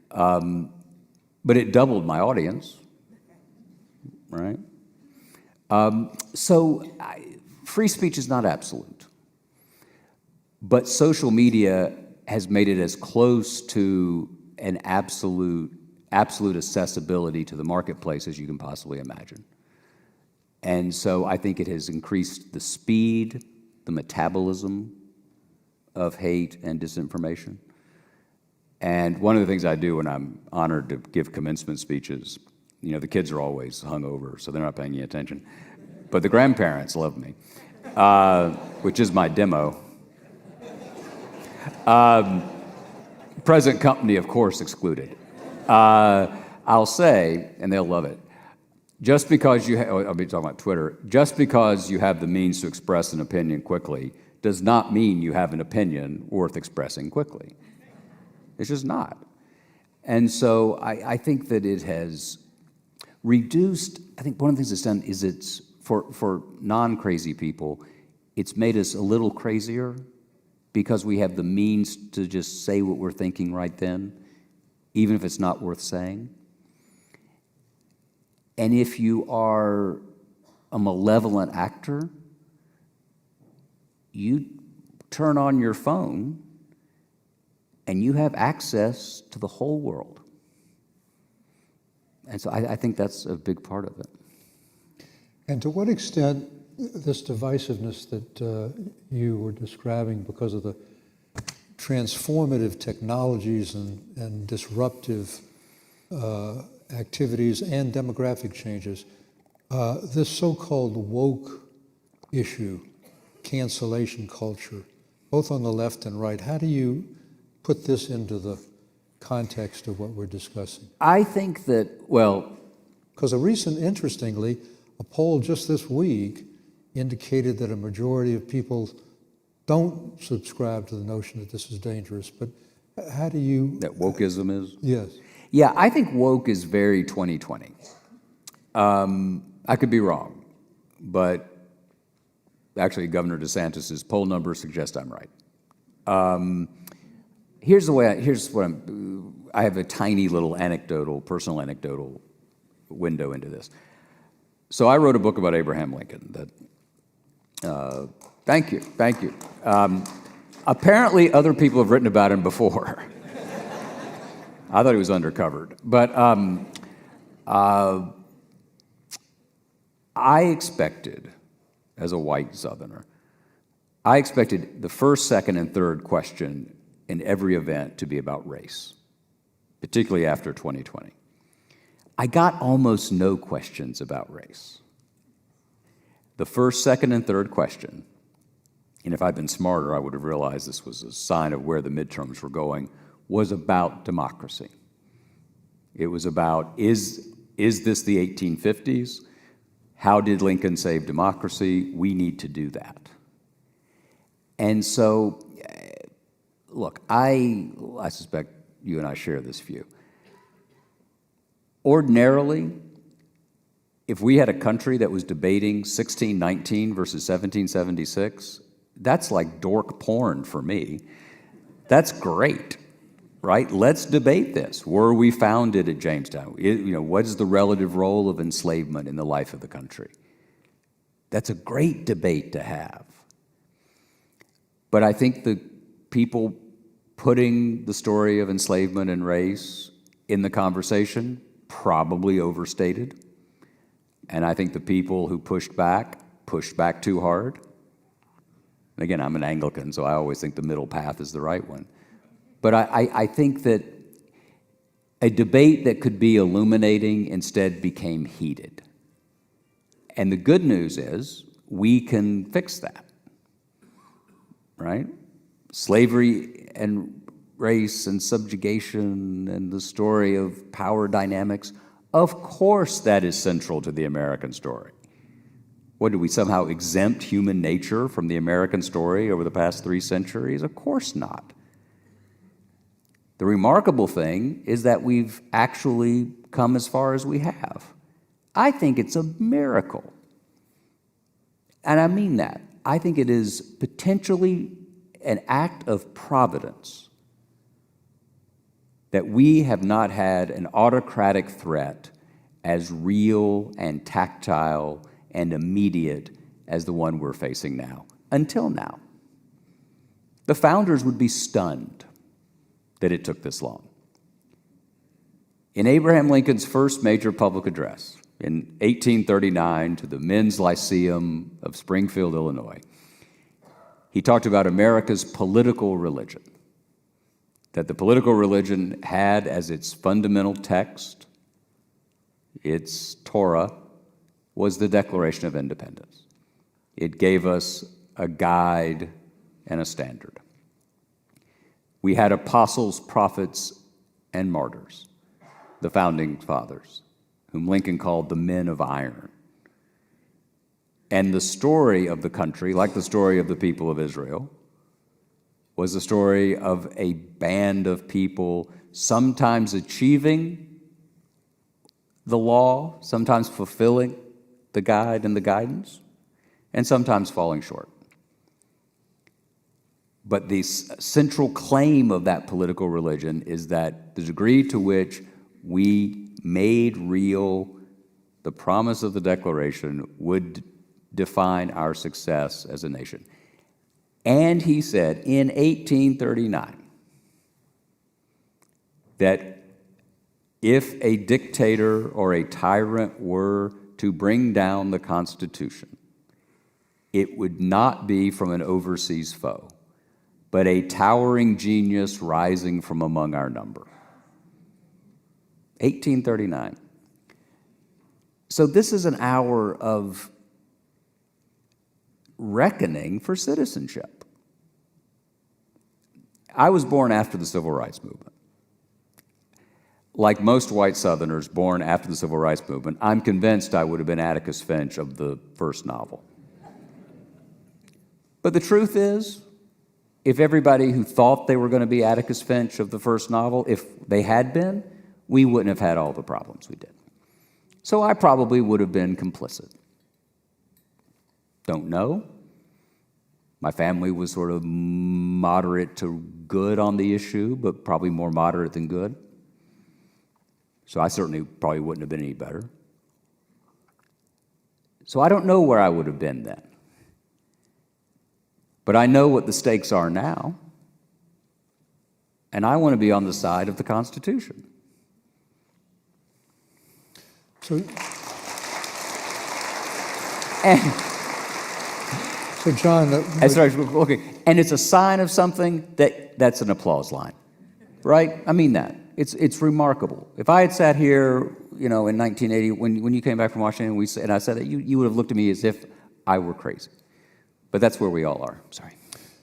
But it doubled my audience, right? Free speech is not absolute. But social media has made it as close to an absolute accessibility to the marketplace as you can possibly imagine. And so I think it has increased the speed, the metabolism of hate and disinformation. And one of the things I do when I'm honored to give commencement speeches, you know, the kids are always hungover, so they're not paying any attention. But the grandparents love me, which is my demo. Present company, of course, excluded. I'll say, and they'll love it, just because I'll be talking about Twitter, just because you have the means to express an opinion quickly does not mean you have an opinion worth expressing quickly. It's just not. And so I think that it has reduced, I think one of the things it's done is it's, for non-crazy people, it's made us a little crazier because we have the means to just say what we're thinking right then, even if it's not worth saying. And if you are a malevolent actor, you turn on your phone and you have access to the whole world. And so I think that's a big part of it. And to what extent this divisiveness that you were describing because of the transformative technologies and disruptive activities and demographic changes, this so-called woke issue, cancellation culture, both on the left and right, how do you put this into the context of what we're discussing? I think that, well... Because interestingly, a poll just this week indicated that a majority of people don't subscribe to the notion that this is dangerous, but how do you... That wokeism is? Yes. Yeah, I think woke is very 2020. I could be wrong, but actually Governor DeSantis' poll numbers suggest I'm right. here's what I have a tiny little personal anecdotal window into this. So I wrote a book about Abraham Lincoln that, thank you. Apparently other people have written about him before. I thought he was undercovered. But I expected, as a white Southerner, I expected the first, second, and third question in every event to be about race, particularly after 2020. I got almost no questions about race. The first, second, and third question, and if I'd been smarter, I would have realized this was a sign of where the midterms were going, was about democracy. It was about, is this the 1850s? How did Lincoln save democracy? We need to do that. And so, look, I suspect you and I share this view. Ordinarily, if we had a country that was debating 1619 versus 1776, that's like dork porn for me. That's great, right? Let's debate this. Were we founded at Jamestown? What is the relative role of enslavement in the life of the country? That's a great debate to have. But I think the people putting the story of enslavement and race in the conversation probably overstated. And I think the people who pushed back too hard. And again, I'm an Anglican, so I always think the middle path is the right one. But I think that a debate that could be illuminating instead became heated. And the good news is we can fix that, right? Slavery and race and subjugation and the story of power dynamics, of course that is central to the American story. What, did we somehow exempt human nature from the American story over the past 3 centuries? Of course not. The remarkable thing is that we've actually come as far as we have. I think it's a miracle. And I mean that. I think it is potentially an act of providence that we have not had an autocratic threat as real and tactile and immediate as the one we're facing now, until now. The founders would be stunned that it took this long. In Abraham Lincoln's first major public address in 1839 to the Men's Lyceum of Springfield, Illinois, he talked about America's political religion, that the political religion had as its fundamental text, its Torah, was the Declaration of Independence. It gave us a guide and a standard. We had apostles, prophets, and martyrs, the founding fathers, whom Lincoln called the men of iron. And the story of the country, like the story of the people of Israel, was the story of a band of people sometimes achieving the law, sometimes fulfilling the guide and the guidance, and sometimes falling short. But the central claim of that political religion is that the degree to which we made real the promise of the Declaration would define our success as a nation. And he said in 1839 that if a dictator or a tyrant were to bring down the Constitution, it would not be from an overseas foe, but a towering genius rising from among our number. 1839. So this is an hour of reckoning for citizenship. I was born after the Civil Rights Movement. Like most white Southerners born after the Civil Rights Movement, I'm convinced I would have been Atticus Finch of the first novel. But the truth is, if everybody who thought they were going to be Atticus Finch of the first novel, if they had been, we wouldn't have had all the problems we did. So I probably would have been complicit. Don't know. My family was sort of moderate to good on the issue, but probably more moderate than good. So I certainly probably wouldn't have been any better. So I don't know where I would have been then. But I know what the stakes are now. And I want to be on the side of the Constitution. So John, and it's a sign of something that's an applause line, right? I mean that. It's remarkable. If I had sat here, in 1980, when you came back from Washington, and I said that, you would have looked at me as if I were crazy. But that's where we all are. Sorry.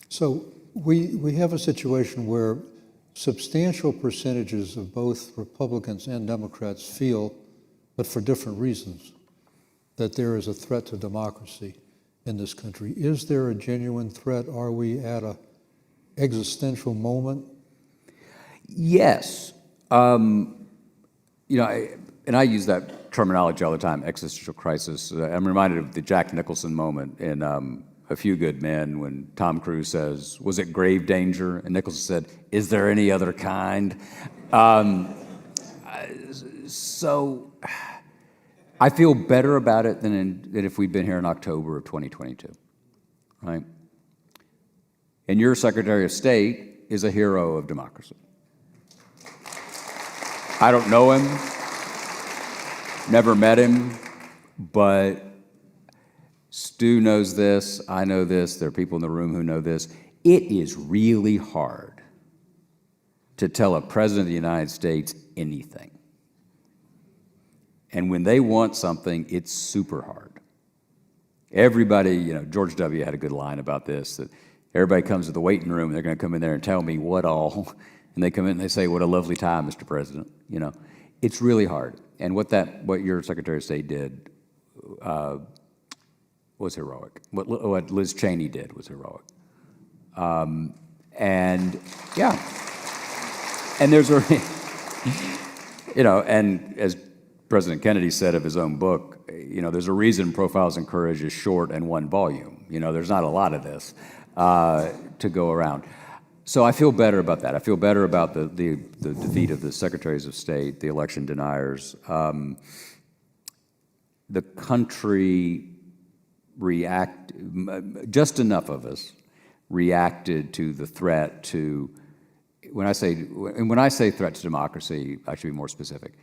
So we have a situation where substantial percentages of both Republicans and Democrats feel, but for different reasons, that there is a threat to democracy in this country. Is there a genuine threat? Are we at an existential moment? Yes. And I use that terminology all the time, existential crisis. I'm reminded of the Jack Nicholson moment in A Few Good Men when Tom Cruise says, "Was it grave danger?" And Nicholson said, "Is there any other kind?" So I feel better about it than if we'd been here in October of 2022, right? And your Secretary of State is a hero of democracy. I don't know him, never met him, but Stu knows this, I know this, there are people in the room who know this. It is really hard to tell a president of the United States anything. And when they want something, it's super hard. Everybody, George W. had a good line about this, that everybody comes to the waiting room and they're going to come in there and tell me what all, and they come in and they say, "What a lovely time, Mr. President." It's really hard. And what your Secretary of State did was heroic. What Liz Cheney did was heroic. And there's and as President Kennedy said of his own book, there's a reason Profiles in Courage is short and one volume. There's not a lot of this to go around. So I feel better about that. I feel better about the defeat of the secretaries of state, the election deniers. The country just enough of us reacted to the threat to, when I say threat to democracy, I should be more specific.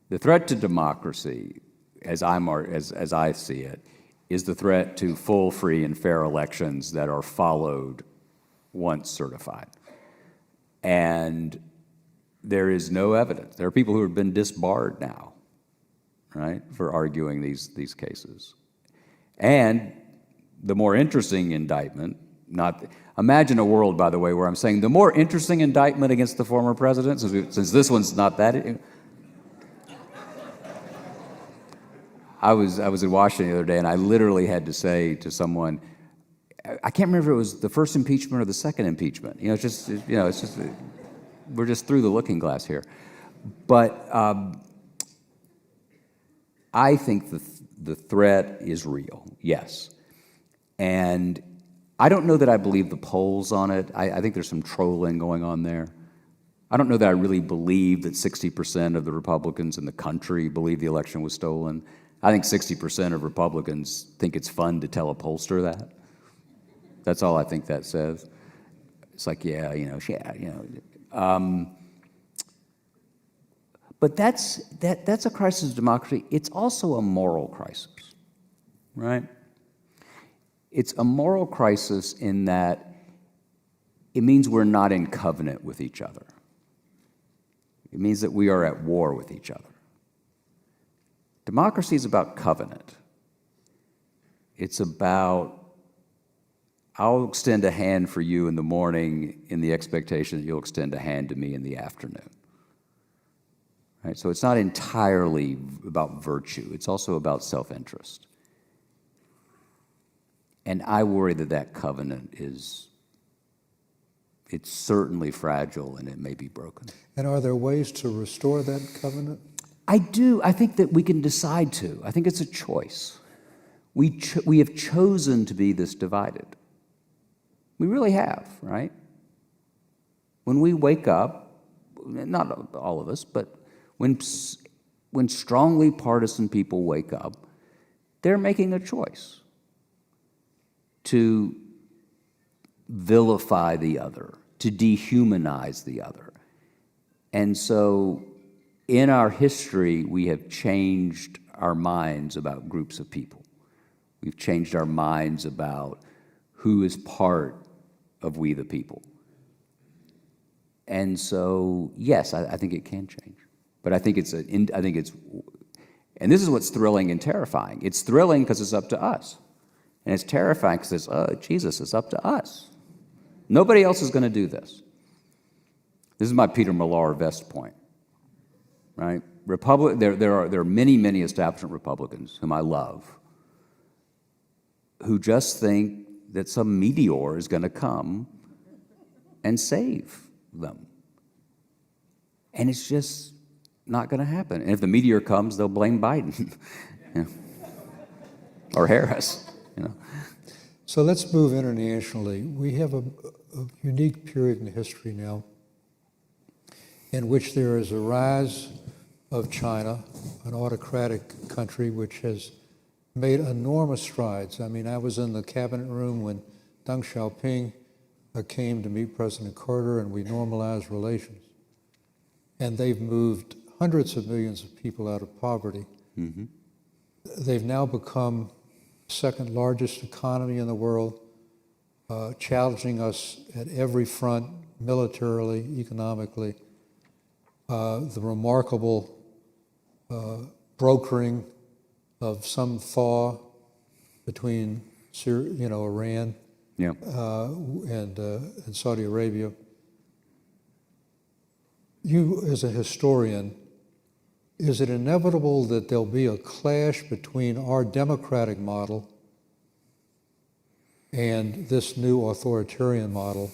The threat to democracy, as I see it, is the threat to full, free, and fair elections that are followed once certified. And there is no evidence. There are people who have been disbarred now, right, for arguing these cases. And the more interesting indictment, imagine a world, by the way, where I'm saying the more interesting indictment against the former president, since this one's not that. I was in Washington the other day, and I literally had to say to someone, I can't remember if it was the first impeachment or the second impeachment. It's just we're just through the looking glass here. But I think the threat is real, yes. And I don't know that I believe the polls on it. I think there's some trolling going on there. I don't know that I really believe that 60% of the Republicans in the country believe the election was stolen. I think 60% of Republicans think it's fun to tell a pollster that. That's all I think that says. It's like, but that's a crisis of democracy. It's also a moral crisis, right? It's a moral crisis in that it means we're not in covenant with each other. It means that we are at war with each other. Democracy is about covenant. It's about, I'll extend a hand for you in the morning in the expectation that you'll extend a hand to me in the afternoon. Right? So it's not entirely about virtue. It's also about self-interest. And I worry that covenant it's certainly fragile and it may be broken. And are there ways to restore that covenant? I do. I think that we can decide to. I think it's a choice. We have chosen to be this divided. We really have, right? When we wake up, not all of us, but when strongly partisan people wake up, they're making a choice to vilify the other, to dehumanize the other. And so in our history, we have changed our minds about groups of people. We've changed our minds about who is part of we the people. And so, yes, I think it can change. But I think and this is what's thrilling and terrifying. It's thrilling because it's up to us. And it's terrifying because Jesus, it's up to us. Nobody else is going to do this. This is my Peter Millar vest point, right? There are many, many establishment Republicans whom I love who just think that some meteor is going to come and save them. And it's just not going to happen. And if the meteor comes, they'll blame Biden or Harris. So let's move internationally. We have a unique period in history now in which there is a rise of China, an autocratic country which has made enormous strides. I mean, I was in the cabinet room when Deng Xiaoping came to meet President Carter, and we normalized relations. And they've moved hundreds of millions of people out of poverty. Mm-hmm. They've now become the second largest economy in the world, challenging us at every front, militarily, economically. The remarkable brokering of some thaw between Iran and Saudi Arabia. You, as a historian, is it inevitable that there'll be a clash between our democratic model and this new authoritarian model?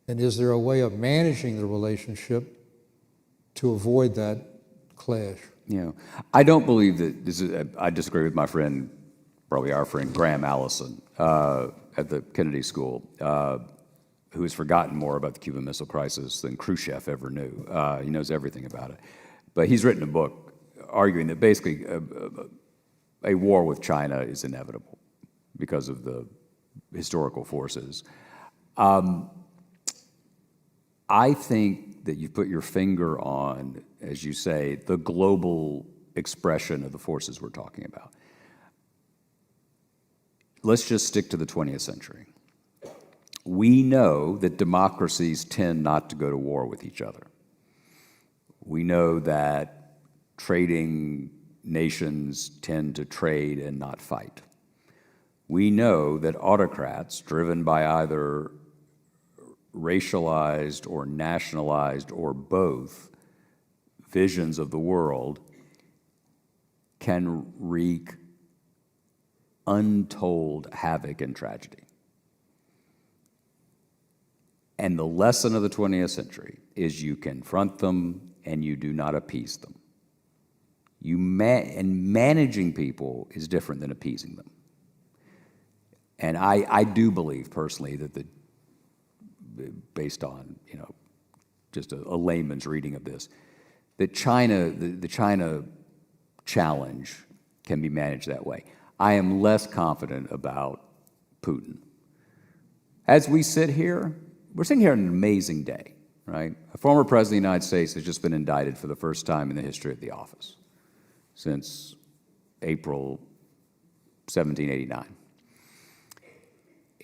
And is there a way of managing the relationship to avoid that clash? I don't believe that this is, I disagree with my friend, probably our friend, Graham Allison, at the Kennedy School, who has forgotten more about the Cuban Missile Crisis than Khrushchev ever knew. He knows everything about it. But he's written a book arguing that basically a war with China is inevitable because of the historical forces. I think that you put your finger on, as you say, the global expression of the forces we're talking about. Let's just stick to the 20th century. We know that democracies tend not to go to war with each other. We know that trading nations tend to trade and not fight. We know that autocrats, driven by either racialized or nationalized or both visions of the world, can wreak untold havoc and tragedy. And the lesson of the 20th century is you confront them and you do not appease them. And managing people is different than appeasing them. And I do believe personally that based on just a layman's reading of this, that China, the China challenge can be managed that way. I am less confident about Putin. As we sit here, we're sitting here on an amazing day, right? A former president of the United States has just been indicted for the first time in the history of the office since April 1789.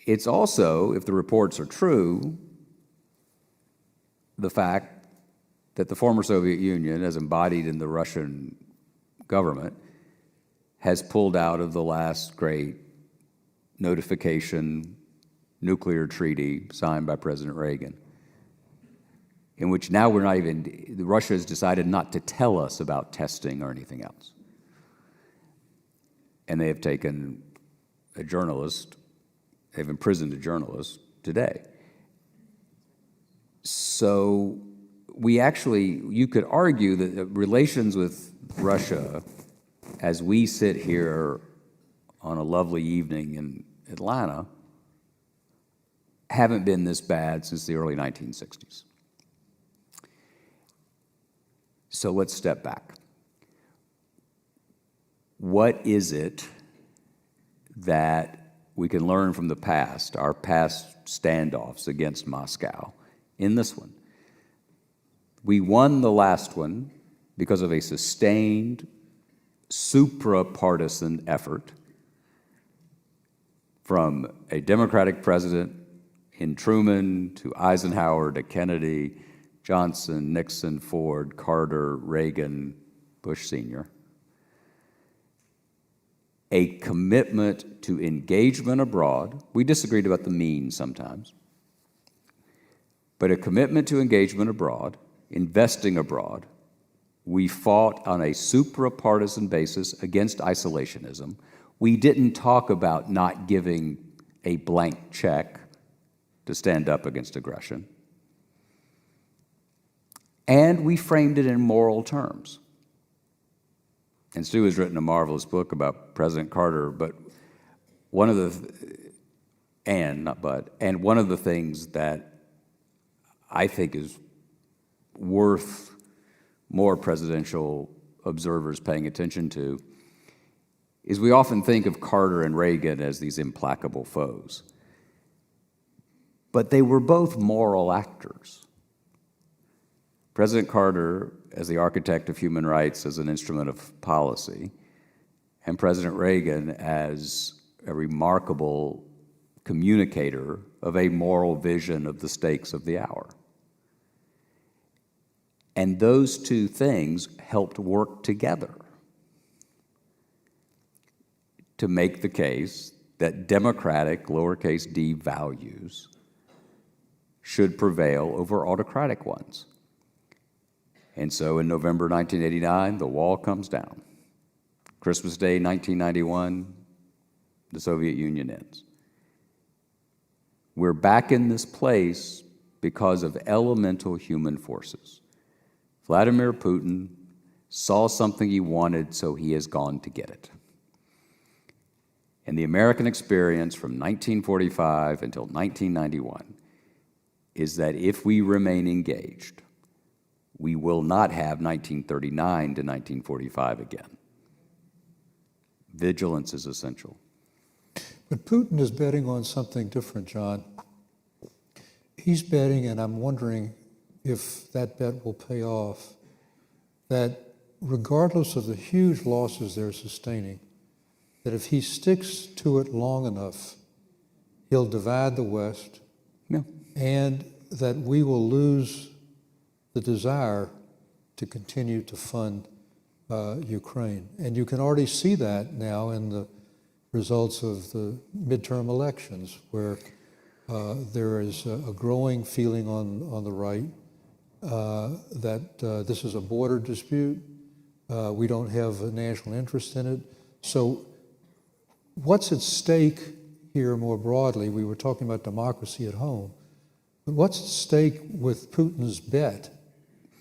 It's also, if the reports are true, the fact that the former Soviet Union, as embodied in the Russian government, has pulled out of the last great notification nuclear treaty signed by President Reagan, in which now Russia has decided not to tell us about testing or anything else. And they have taken a journalist, they've imprisoned a journalist today. So you could argue that relations with Russia, as we sit here on a lovely evening in Atlanta, haven't been this bad since the early 1960s. So let's step back. What is it that we can learn from the past, our past standoffs against Moscow, in this one? We won the last one because of a sustained, supra-partisan effort from a Democratic president in Truman to Eisenhower to Kennedy, Johnson, Nixon, Ford, Carter, Reagan, Bush Sr. A commitment to engagement abroad. We disagreed about the means sometimes, but a commitment to engagement abroad, investing abroad. We fought on a supra-partisan basis against isolationism. We didn't talk about not giving a blank check to stand up against aggression. And we framed it in moral terms. And Stu has written a marvelous book about President Carter, but one of the, and one of the things that I think is worth more presidential observers paying attention to is we often think of Carter and Reagan as these implacable foes. But they were both moral actors. President Carter, as the architect of human rights, as an instrument of policy, and President Reagan as a remarkable communicator of a moral vision of the stakes of the hour. And those two things helped work together to make the case that democratic, lowercase d, values should prevail over autocratic ones. And so in November 1989, the wall comes down. Christmas Day 1991, the Soviet Union ends. We're back in this place because of elemental human forces. Vladimir Putin saw something he wanted, so he has gone to get it. And the American experience from 1945 until 1991 is that if we remain engaged, we will not have 1939 to 1945 again. Vigilance is essential. But Putin is betting on something different, John. He's betting, and I'm wondering if that bet will pay off, that regardless of the huge losses they're sustaining, that if he sticks to it long enough, he'll divide the West, and that we will lose the desire to continue to fund Ukraine. And you can already see that now in the results of the midterm elections, where there is a growing feeling on the right that this is a border dispute. We don't have a national interest in it. So what's at stake here more broadly? We were talking about democracy at home. But what's at stake with Putin's bet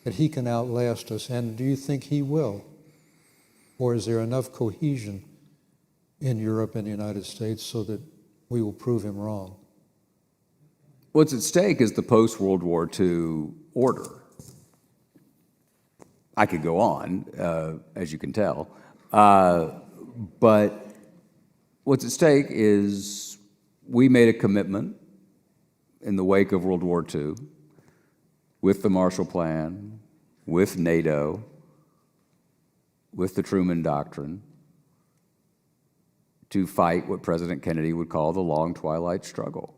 that he can outlast us, and do you think he will? Or is there enough cohesion in Europe and the United States so that we will prove him wrong? What's at stake is the post-World War II order. I could go on, as you can tell, but what's at stake is we made a commitment in the wake of World War II with the Marshall Plan, with NATO, with the Truman Doctrine, to fight what President Kennedy would call the long twilight struggle.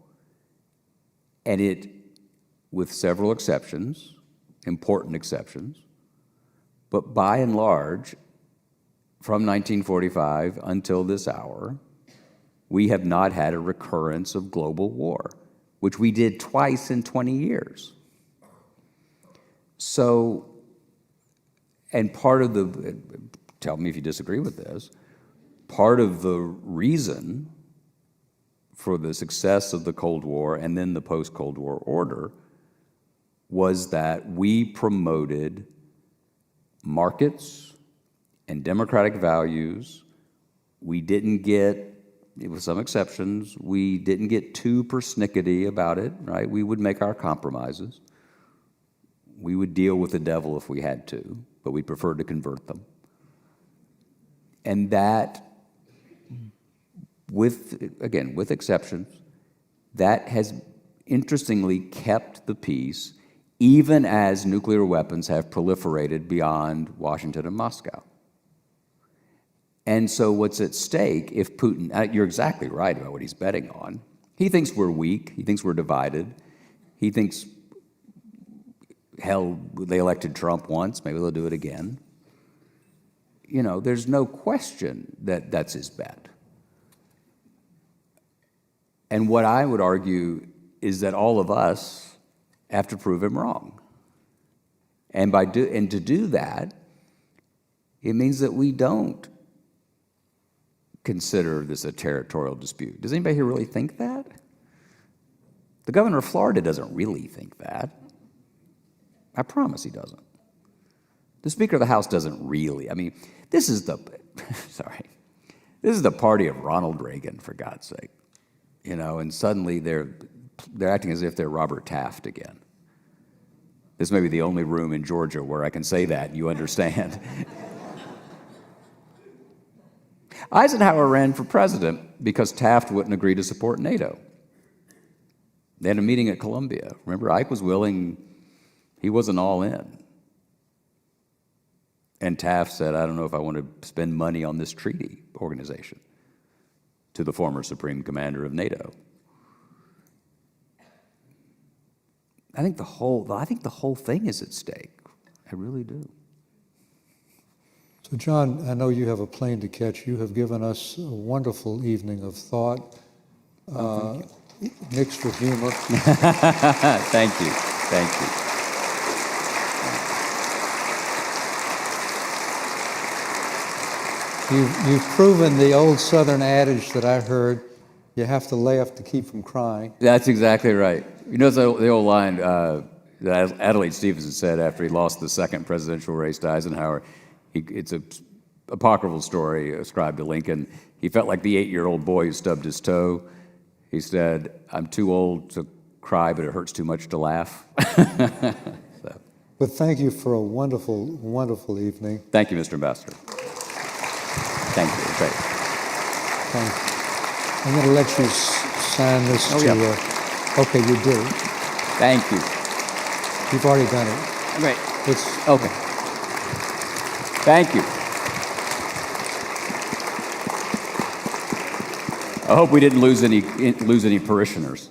And it, with several exceptions, important exceptions, but by and large, from 1945 until this hour, we have not had a recurrence of global war, which we did twice in 20 years. So, and part of the, tell me if you disagree with this, part of the reason for the success of the Cold War and then the post-Cold War order was that we promoted markets and democratic values. We didn't get with some exceptions, we didn't get too persnickety about it, right? We would make our compromises. We would deal with the devil if we had to, but we preferred to convert them. And that, with exceptions, that has interestingly kept the peace, even as nuclear weapons have proliferated beyond Washington and Moscow. And so what's at stake if Putin, you're exactly right about what he's betting on. He thinks we're weak. He thinks we're divided. He thinks, hell, they elected Trump once, maybe they'll do it again. You know, there's no question that that's his bet. And what I would argue is that all of us have to prove him wrong. And to do that, it means that we don't consider this a territorial dispute. Does anybody here really think that? The governor of Florida doesn't really think that. I promise he doesn't. The Speaker of the House doesn't really. I mean, this is the party of Ronald Reagan, for God's sake. You know, and suddenly they're acting as if they're Robert Taft again. This may be the only room in Georgia where I can say that and you understand. Eisenhower ran for president because Taft wouldn't agree to support NATO. They had a meeting at Columbia. Remember, Ike was willing, he wasn't all in. And Taft said, I don't know if I want to spend money on this treaty organization, to the former supreme commander of NATO. I think the whole thing is at stake. I really do. So, John, I know you have a plane to catch. You have given us a wonderful evening of thought, mixed with humor. Thank you. Thank you. You've proven the old Southern adage that I heard, you have to laugh to keep from crying. That's exactly right. You know the old line that Adlai Stevenson said after he lost the second presidential race to Eisenhower. It's an apocryphal story ascribed to Lincoln. He felt like the 8-year-old boy who stubbed his toe. He said, I'm too old to cry, but it hurts too much to laugh. So. But thank you for a wonderful, wonderful evening. Thank you, Mr. Ambassador. Thank you. Great. Thank you. I'm going to let you sign this Yeah. Okay, you do. Thank you. You've already done it. Great. It's Okay. Thank you. I hope we didn't lose any parishioners.